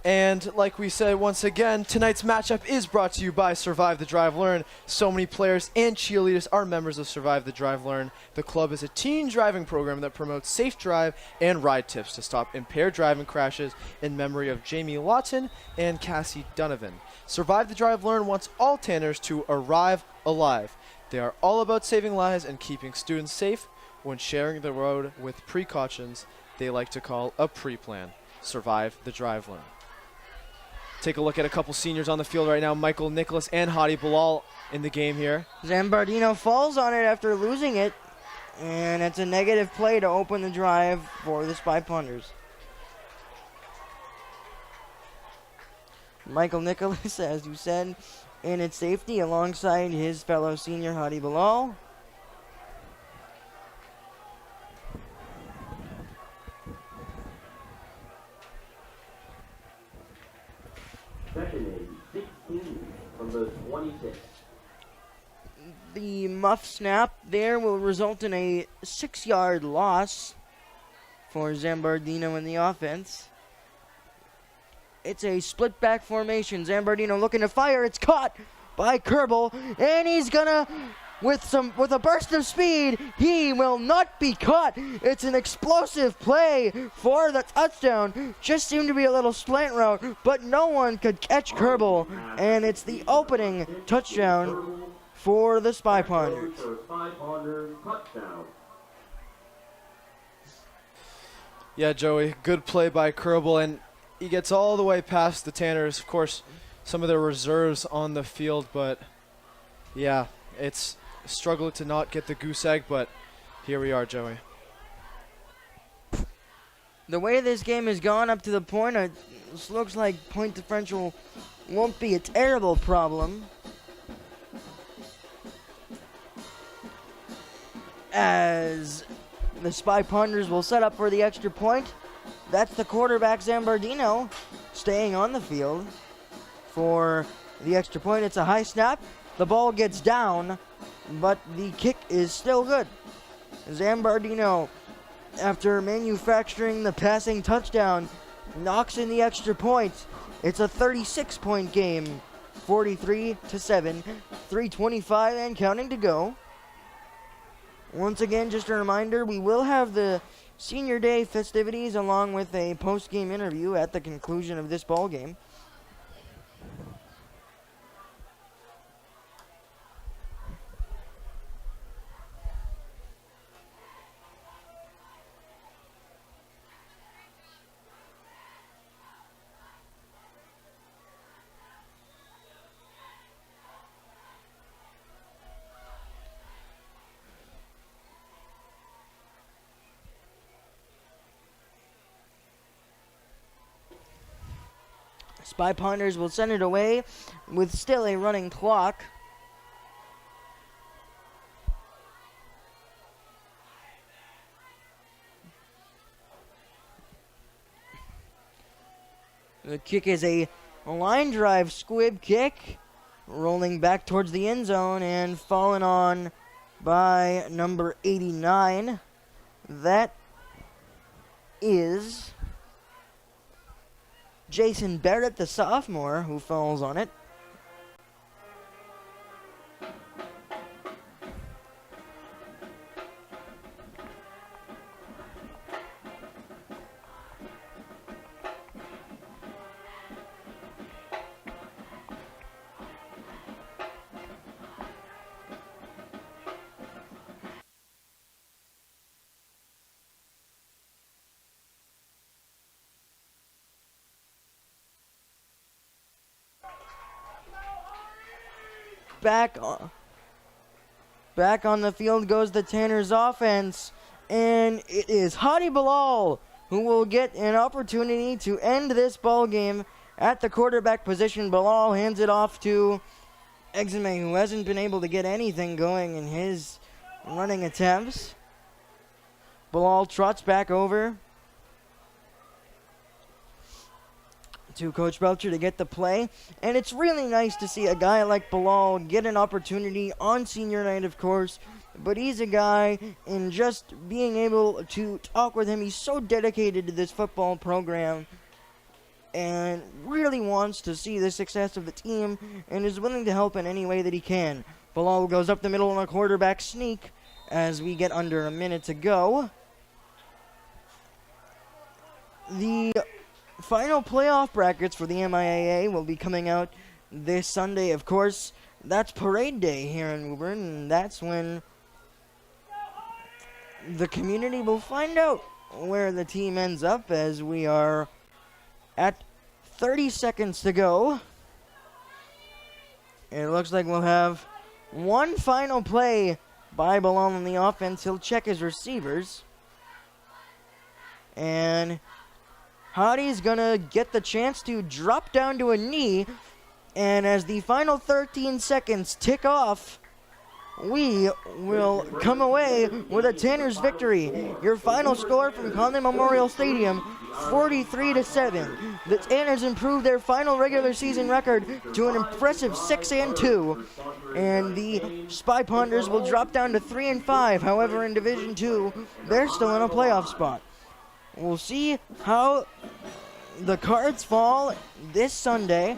Speaker 4: And like we said once again, tonight's matchup is brought to you by Survive the Drive Learn. So many players and cheerleaders are members of Survive the Drive Learn. The club is a teen driving program that promotes safe drive and ride tips to stop impaired driving crashes in memory of Jamie Lawton and Cassie Donovan. Survive the Drive Learn wants all Tanners to arrive alive. They are all about saving lives and keeping students safe when sharing the road with precautions they like to call a pre-plan. Survive the Drive Learn. Take a look at a couple seniors on the field right now. Michael Nicholas and Hadi Bilal in the game here.
Speaker 3: Zambardino falls on it after losing it, and it's a negative play to open the drive for the Spy Punters. Michael Nicholas, as you said, in its safety alongside his fellow senior Hadi Bilal.
Speaker 1: Second and 16 from the 26.
Speaker 3: The muff snap there will result in a 6-yard loss for Zambardino in the offense. It's a split back formation. Zambardino looking to fire. It's caught by Kerbal, and he's gonna, with a burst of speed, he will not be caught. It's an explosive play for the touchdown. Just seemed to be a little slant route, but no one could catch Kerbal, and it's the opening touchdown for the Spy Punters.
Speaker 4: Yeah, Joey, good play by Kerbal, and he gets all the way past the Tanners. Of course, some of their reserves on the field, but yeah, it's a struggle to not get the goose egg, but here we are, Joey.
Speaker 3: The way this game has gone up to the point, it looks like point differential won't be a terrible problem, as the Spy Punters will set up for the extra point. That's the quarterback, Zambardino, staying on the field for the extra point. It's a high snap. The ball gets down, but the kick is still good. Zambardino, after manufacturing the passing touchdown, knocks in the extra point. It's a 36-point game, 43-7, 3:25 and counting to go. Once again, just a reminder, we will have the Senior Day festivities along with a post-game interview at the conclusion of this ball game. Spy Punters will send it away with still a running clock. The kick is a line drive squib kick, rolling back towards the end zone and fallen on by number 89. That is Jason Barrett, the sophomore, who falls on it. back on the field goes the Tanners offense, and it is Hadi Bilal who will get an opportunity to end this ball game at the quarterback position. Bilal hands it off to Exime, who hasn't been able to get anything going in his running attempts. Bilal trots back over to Coach Belcher to get the play. And it's really nice to see a guy like Bilal get an opportunity on senior night, of course. But he's a guy, in just being able to talk with him, he's so dedicated to this football program and really wants to see the success of the team and is willing to help in any way that he can. Bilal goes up the middle on a quarterback sneak as we get under a minute to go. The final playoff brackets for the MIAA will be coming out this Sunday. Of course, that's parade day here in Woburn, and that's when the community will find out where the team ends up, as we are at 30 seconds to go. It looks like we'll have one final play by Bilal on the offense. He'll check his receivers. And Hadi's going to get the chance to drop down to a knee. And as the final 13 seconds tick off, we will come away with a Tanners victory. Your final score from Conley Memorial Stadium, 43-7. The Tanners improved their final regular season record to an impressive 6-2. And the Spy Ponders will drop down to 3-5. However, in Division 2, they're still in a playoff spot. We'll see how the cards fall this Sunday.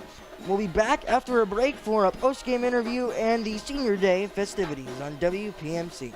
Speaker 3: We'll be back after a break for a post-game interview and the Senior Day festivities on WPMC.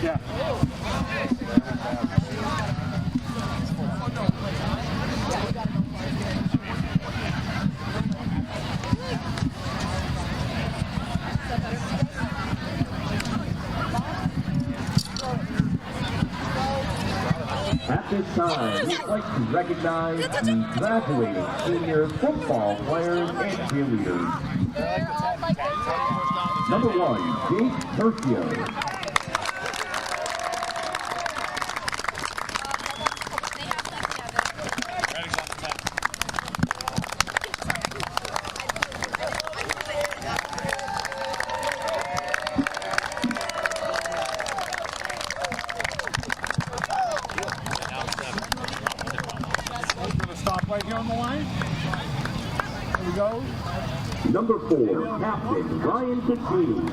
Speaker 8: At this time, we'd like to recognize the graduating senior football players and cheerleaders. Number 1, Jake Tercio.
Speaker 9: Right here on the line. Here we go.
Speaker 8: Number 4, Captain Ryan Cassini.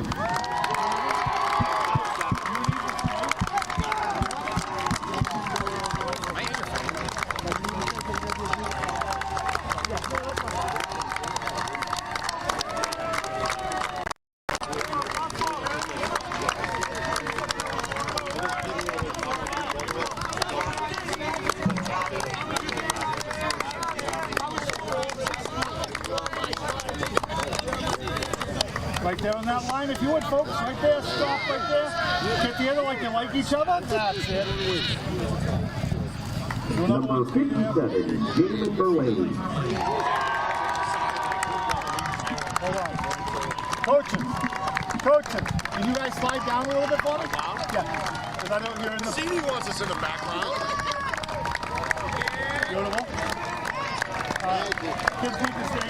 Speaker 9: Right there on that line, if you would, folks. Right there, stop right there. Get together like you like each other. That's it.
Speaker 8: Number 57, Jalen Berlane.
Speaker 9: Hold on. Coaching, can you guys slide down a little bit for me? Yeah. Because I know you're in the...
Speaker 10: CD wants us in the background.
Speaker 9: Beautiful. Kids need to stay.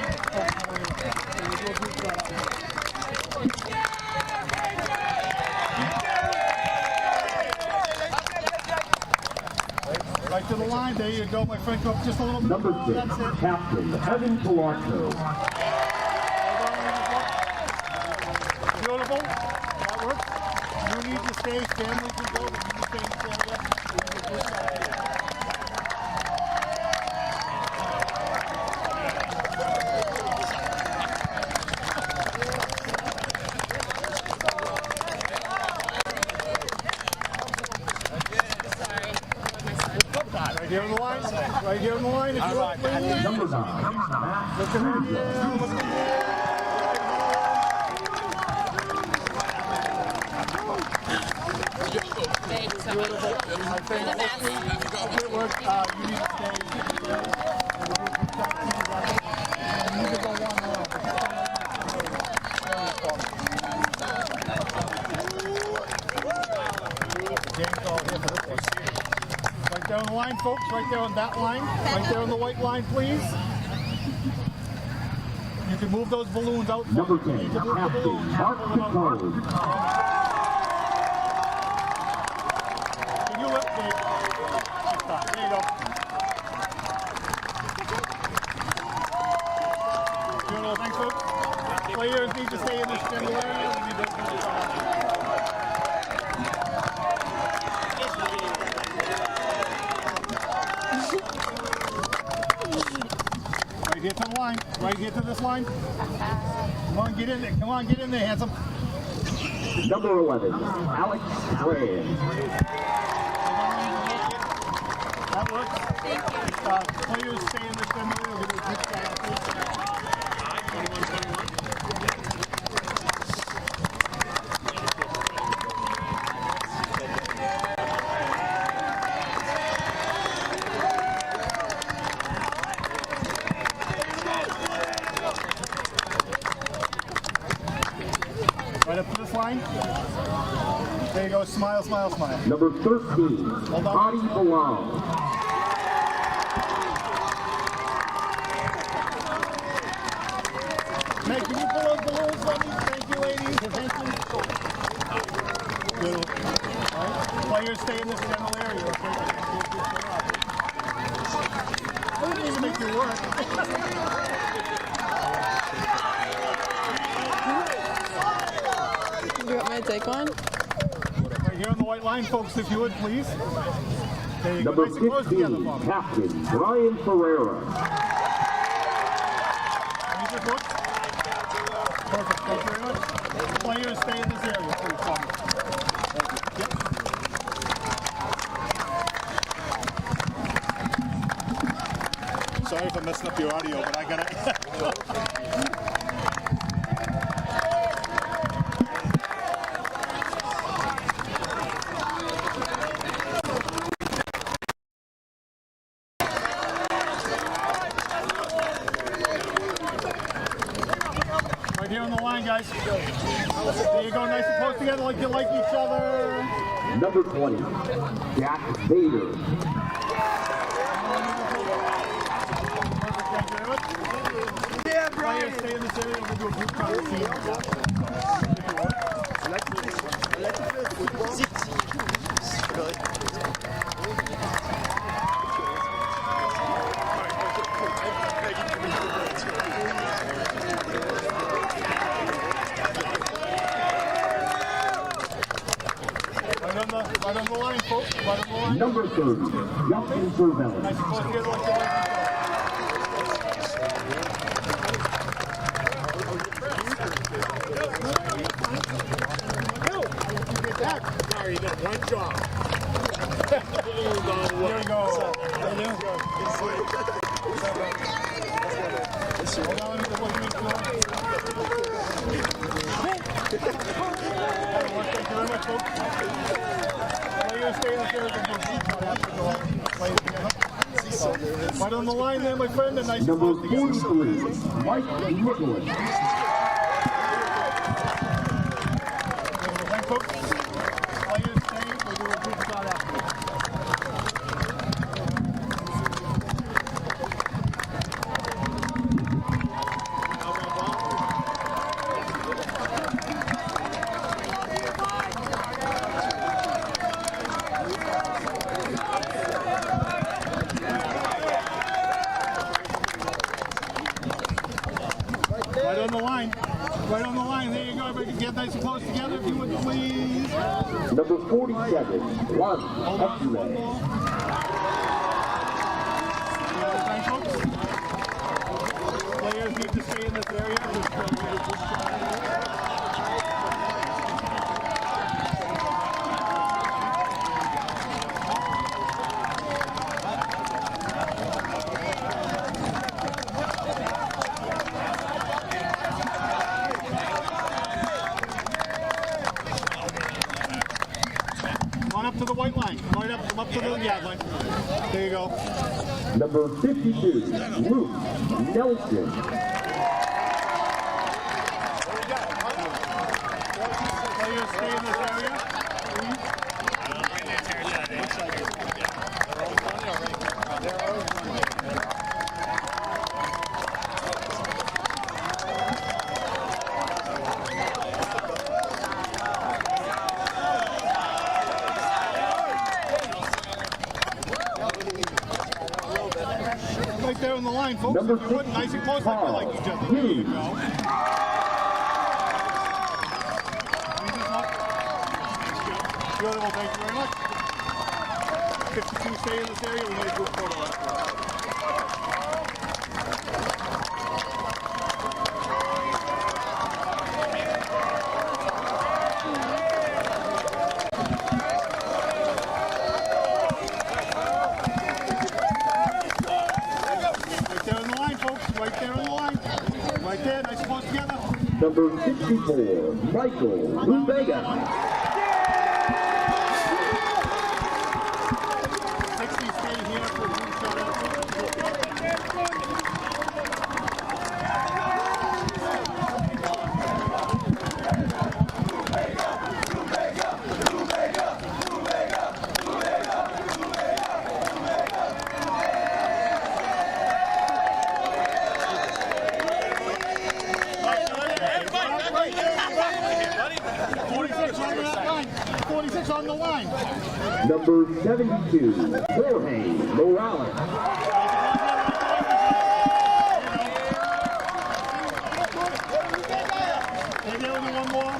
Speaker 9: Right to the line. There you go, my friend. Go just a little bit.
Speaker 8: Number 6, Captain Evan Palazzo.
Speaker 9: Beautiful. That works. You need to stay. Family can go. You need to stay in Canada. Right here on the line. Right here on the line. If you want, please.
Speaker 8: Number 9, Matt Souza.
Speaker 9: Good work. You need to stay. You need to go one more. Right there on the line, folks. Right there on that line. Right there on the white line, please. You can move those balloons out.
Speaker 8: Number 10, Captain Mark Capone.
Speaker 9: Can you lift me? There you go. Beautiful. Thanks, folks. Players need to stay in this general area. We need to Right here to the line. Right here to this line. Come on, get in there. Come on, get in there, handsome.
Speaker 8: Number 11, Alex Strand.
Speaker 9: That works. Thank you. Players stay in this general area. We're going to do this guy out there. Right up to this line. There you go. Smile, smile, smile.
Speaker 8: Number 13, Hadi Bilal.
Speaker 9: Hey, can you pull those balloons for me? Thank you, ladies. Thank you. Good. All right. Players stay in this general area. Okay? I didn't even make you work.
Speaker 7: You want me to take one?
Speaker 9: Right here on the white line, folks, if you would, please. There you go.
Speaker 8: Number
Speaker 9: Nice and close together,
Speaker 8: 15,
Speaker 9: folks.
Speaker 8: Captain Brian Ferreira.
Speaker 9: Can you just look? Perfect. Thank you very much. Players stay in this area, please. Yep. Sorry if I'm messing up your audio, but I got it. Right here on the line, guys. There you go, nice and close together like you like each other.
Speaker 8: Number 20, Jack Vader.
Speaker 9: Yeah, Brian. Stay in this area. We'll do a group conversation. Right on the line, folks. Right on the line.
Speaker 8: Number 30, Justin Cervelli.
Speaker 9: Nice and close together like you like each other. Sorry, you got one job. There you go. Hold on, let me look at it. Thank you very much, folks. Players stay in the right on the line there, my friend. A nice
Speaker 8: Number
Speaker 9: close together.
Speaker 8: 43, Mike Nicholas.
Speaker 9: Thanks, folks. Players stay. We'll do a group shot after. Right on the line. There you go. Everybody get nice and close together if you would, please.
Speaker 8: Number 47, Ron Hector.
Speaker 9: Thanks, folks. Players need to stay in this area. To the white line, right up to the yard line. There you go.
Speaker 8: Number 52, Luke Nelson.
Speaker 9: Players stay in this area, please. Right there on the line, folks.
Speaker 8: Number
Speaker 9: If you would, nice and close like we like each other. There you go. Beautiful, thank you very much. 52 stay in this area. We need a group photo after. Right there on the line. Right there, nice and close together.
Speaker 8: Number 64, Michael Rubega.
Speaker 9: 60 stay here for a group shot after. On the line.
Speaker 8: Number 72, Jorge Morales.
Speaker 9: Maybe only one more.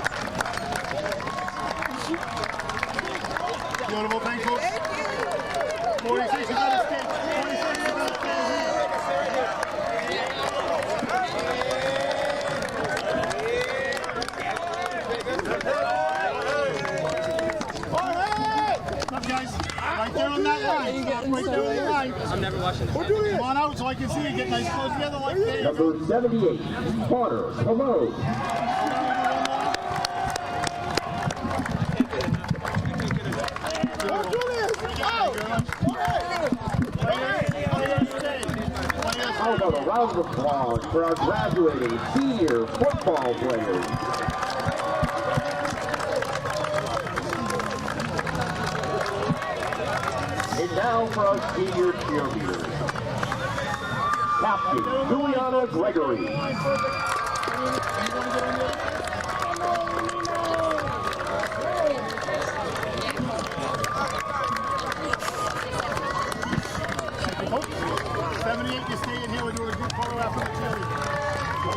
Speaker 9: Beautiful, thanks, folks. 46 is on the stage. 46 is on the stage. guys. Right there on that line. Right there on the line.
Speaker 4: I'm never watching this.
Speaker 9: Come on out so I can see you. Get nice close together like this.
Speaker 8: Number 78, Connor Commode. How about a round of applause for our graduating senior football players? And now for our senior cheerleaders. Captain Juliana Gregory.
Speaker 9: Oh, 78, you stay in here. We're doing a group photo after the cheerleaders. We'll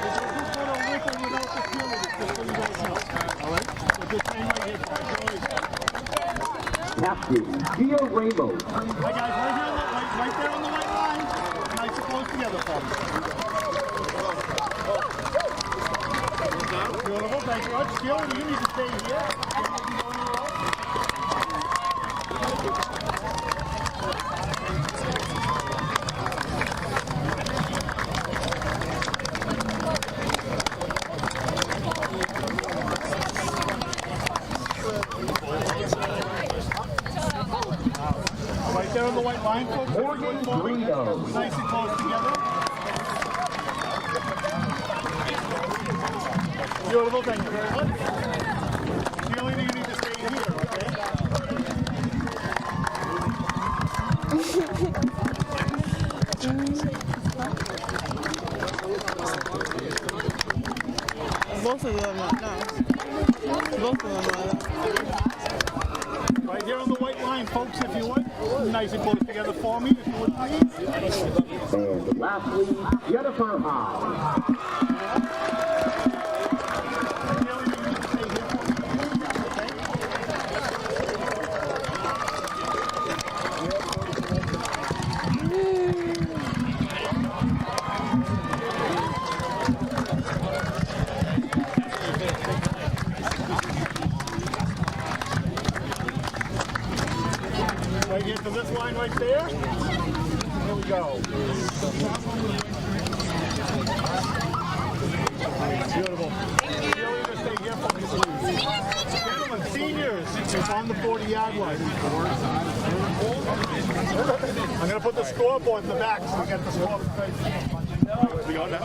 Speaker 9: do a group photo with or without the cheerleaders, just so you guys know. All right? So just stay right here.
Speaker 8: Captain Gia Ramos.
Speaker 9: Hi guys, right there on the white line. Nice and close together for me. Beautiful, thank you much. Sheila, you need to stay here. Right there on the white line, folks.
Speaker 8: Morgan Greeno.
Speaker 9: Nice and close together. Beautiful, thank you very much. Sheila, you need to stay here, okay?
Speaker 7: Both of them are no. Both of them are.
Speaker 9: Right here on the white line, folks, if you would. Nice and close together for me, if you would, please.
Speaker 8: And lastly, Jennifer Howe.
Speaker 9: Right here to this line right there. Here we go. Beautiful. Sheila, you stay here for me, please. Gentlemen, seniors, it's on the 40-yard line. I'm going to put the scoreboard in the back so we get the score. We got that?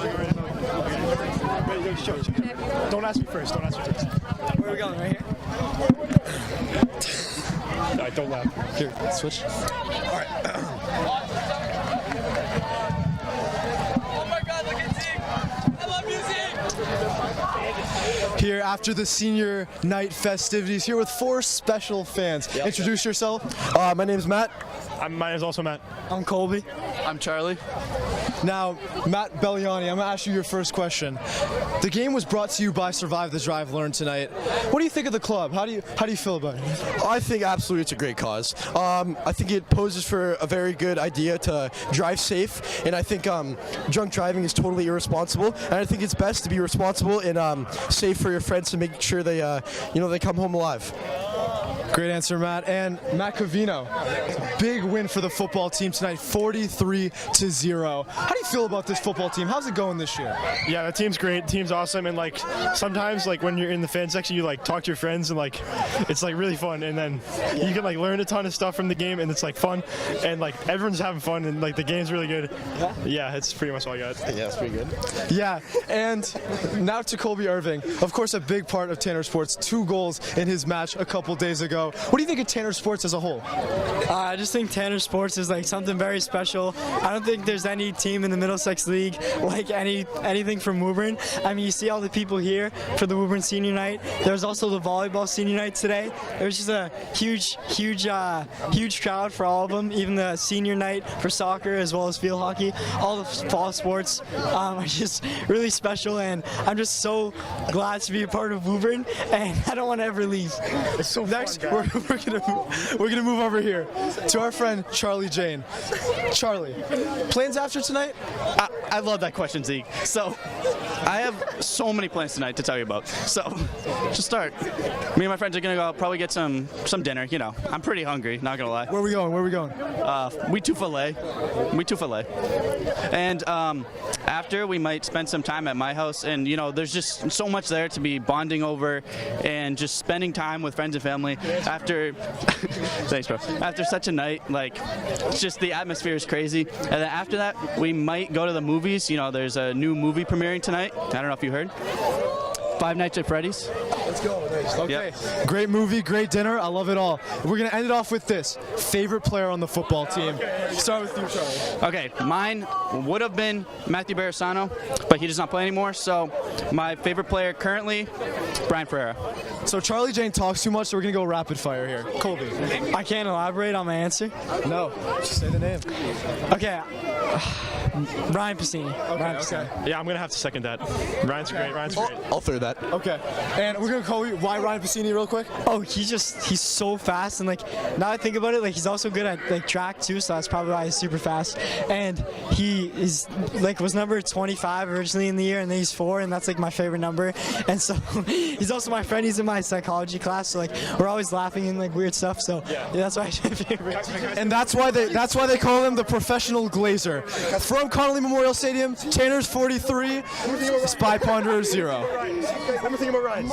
Speaker 9: Don't ask me first. Don't ask me first.
Speaker 4: Where are we going? Right here?
Speaker 9: All right, don't laugh.
Speaker 4: Here, switch.
Speaker 6: Oh my God, look at Zeke! I love you, Zeke!
Speaker 4: Here after the senior night festivities, here with 4 special fans. Introduce yourself.
Speaker 10: My name's Matt.
Speaker 9: My name's also Matt.
Speaker 4: I'm Colby.
Speaker 10: I'm Charlie.
Speaker 4: Now, Matt Belliani, I'm going to ask you your first question. The game was brought to you by Survive the Drive Learn tonight. What do you think of the club? How do you feel about it?
Speaker 10: I think absolutely it's a great cause. I think it poses for a very good idea to drive safe, and I think drunk driving is totally irresponsible. And I think it's best to be responsible and safe for your friends to make sure they, they come home alive.
Speaker 4: Great answer, Matt. And Matt Covino, big win for the football team tonight, 43-0. How do you feel about this football team? How's it going this year?
Speaker 11: Yeah, the team's great. The team's awesome, and sometimes when you're in the fan section, you talk to your friends, and it's really fun. And then you can learn a ton of stuff from the game, and it's fun, and everyone's having fun, and the game's really good. Yeah, it's pretty much all I got.
Speaker 10: Yeah, it's pretty good.
Speaker 4: Yeah, and now to Colby Irving. Of course, a big part of Tanner Sports. 2 goals in his match a couple days ago. What do you think of Tanner Sports as a whole?
Speaker 12: I just think Tanner Sports is something very special. I don't think there's any team in the Middlesex League like anything from Woburn. I mean, you see all the people here for the Woburn Senior Night. There's also the volleyball Senior Night today. It was just a huge crowd for all of them. Even the Senior Night for soccer as well as field hockey. All the fall sports are just really special, and I'm just so glad to be a part of Woburn, and I don't want to ever leave.
Speaker 9: It's so fun, guys.
Speaker 10: we're gonna move over here to our friend Charlie Jane. Charlie, plans after tonight?
Speaker 13: I love that question, Zeke. So, I have so many plans tonight to tell you about. So, to start, me and my friends are gonna go out, probably get some dinner. You know, I'm pretty hungry, not gonna lie.
Speaker 10: Where are we going?
Speaker 13: We two-fillet. And after, we might spend some time at my house, and you know, there's just so much there to be bonding over, and just spending time with friends and family. After, thanks, bro. After such a night, like, it's just the atmosphere is crazy. And then after that, we might go to the movies. You know, there's a new movie premiering tonight. I don't know if you heard. Five Nights at Freddy's.
Speaker 10: Let's go. Nice. Okay.
Speaker 13: Yep.
Speaker 10: Great movie, great dinner. I love it all. We're gonna end it off with this: favorite player on the football team. Start with you, Charlie.
Speaker 13: Okay, mine would have been Matthew Barisano, but he does not play anymore. So my favorite player currently, Brian Ferreira.
Speaker 10: So Charlie Jane talks too much, so we're gonna go rapid fire here. Colby.
Speaker 12: I can't elaborate on my answer.
Speaker 10: No, just say the name.
Speaker 12: Okay. Ryan Pacini.
Speaker 10: Okay.
Speaker 11: Yeah, I'm gonna have to second that. Ryan's great.
Speaker 10: I'll throw that. Okay. And we're gonna call you. Why Ryan Pacini, real quick?
Speaker 12: Oh, he's so fast, and like now I think about it, like he's also good at like track too, so that's probably why he's super fast. And he is like was number 25 originally in the year, and then he's 4, and that's like my favorite number. And so he's also my friend. He's in my psychology class, so like we're always laughing and like weird stuff. So yeah that's why he's my favorite.
Speaker 10: And that's why they call him the professional glazer. From Connolly Memorial Stadium, Tanner's 43, Spy Ponder 0.
Speaker 11: One more thing about Ryan.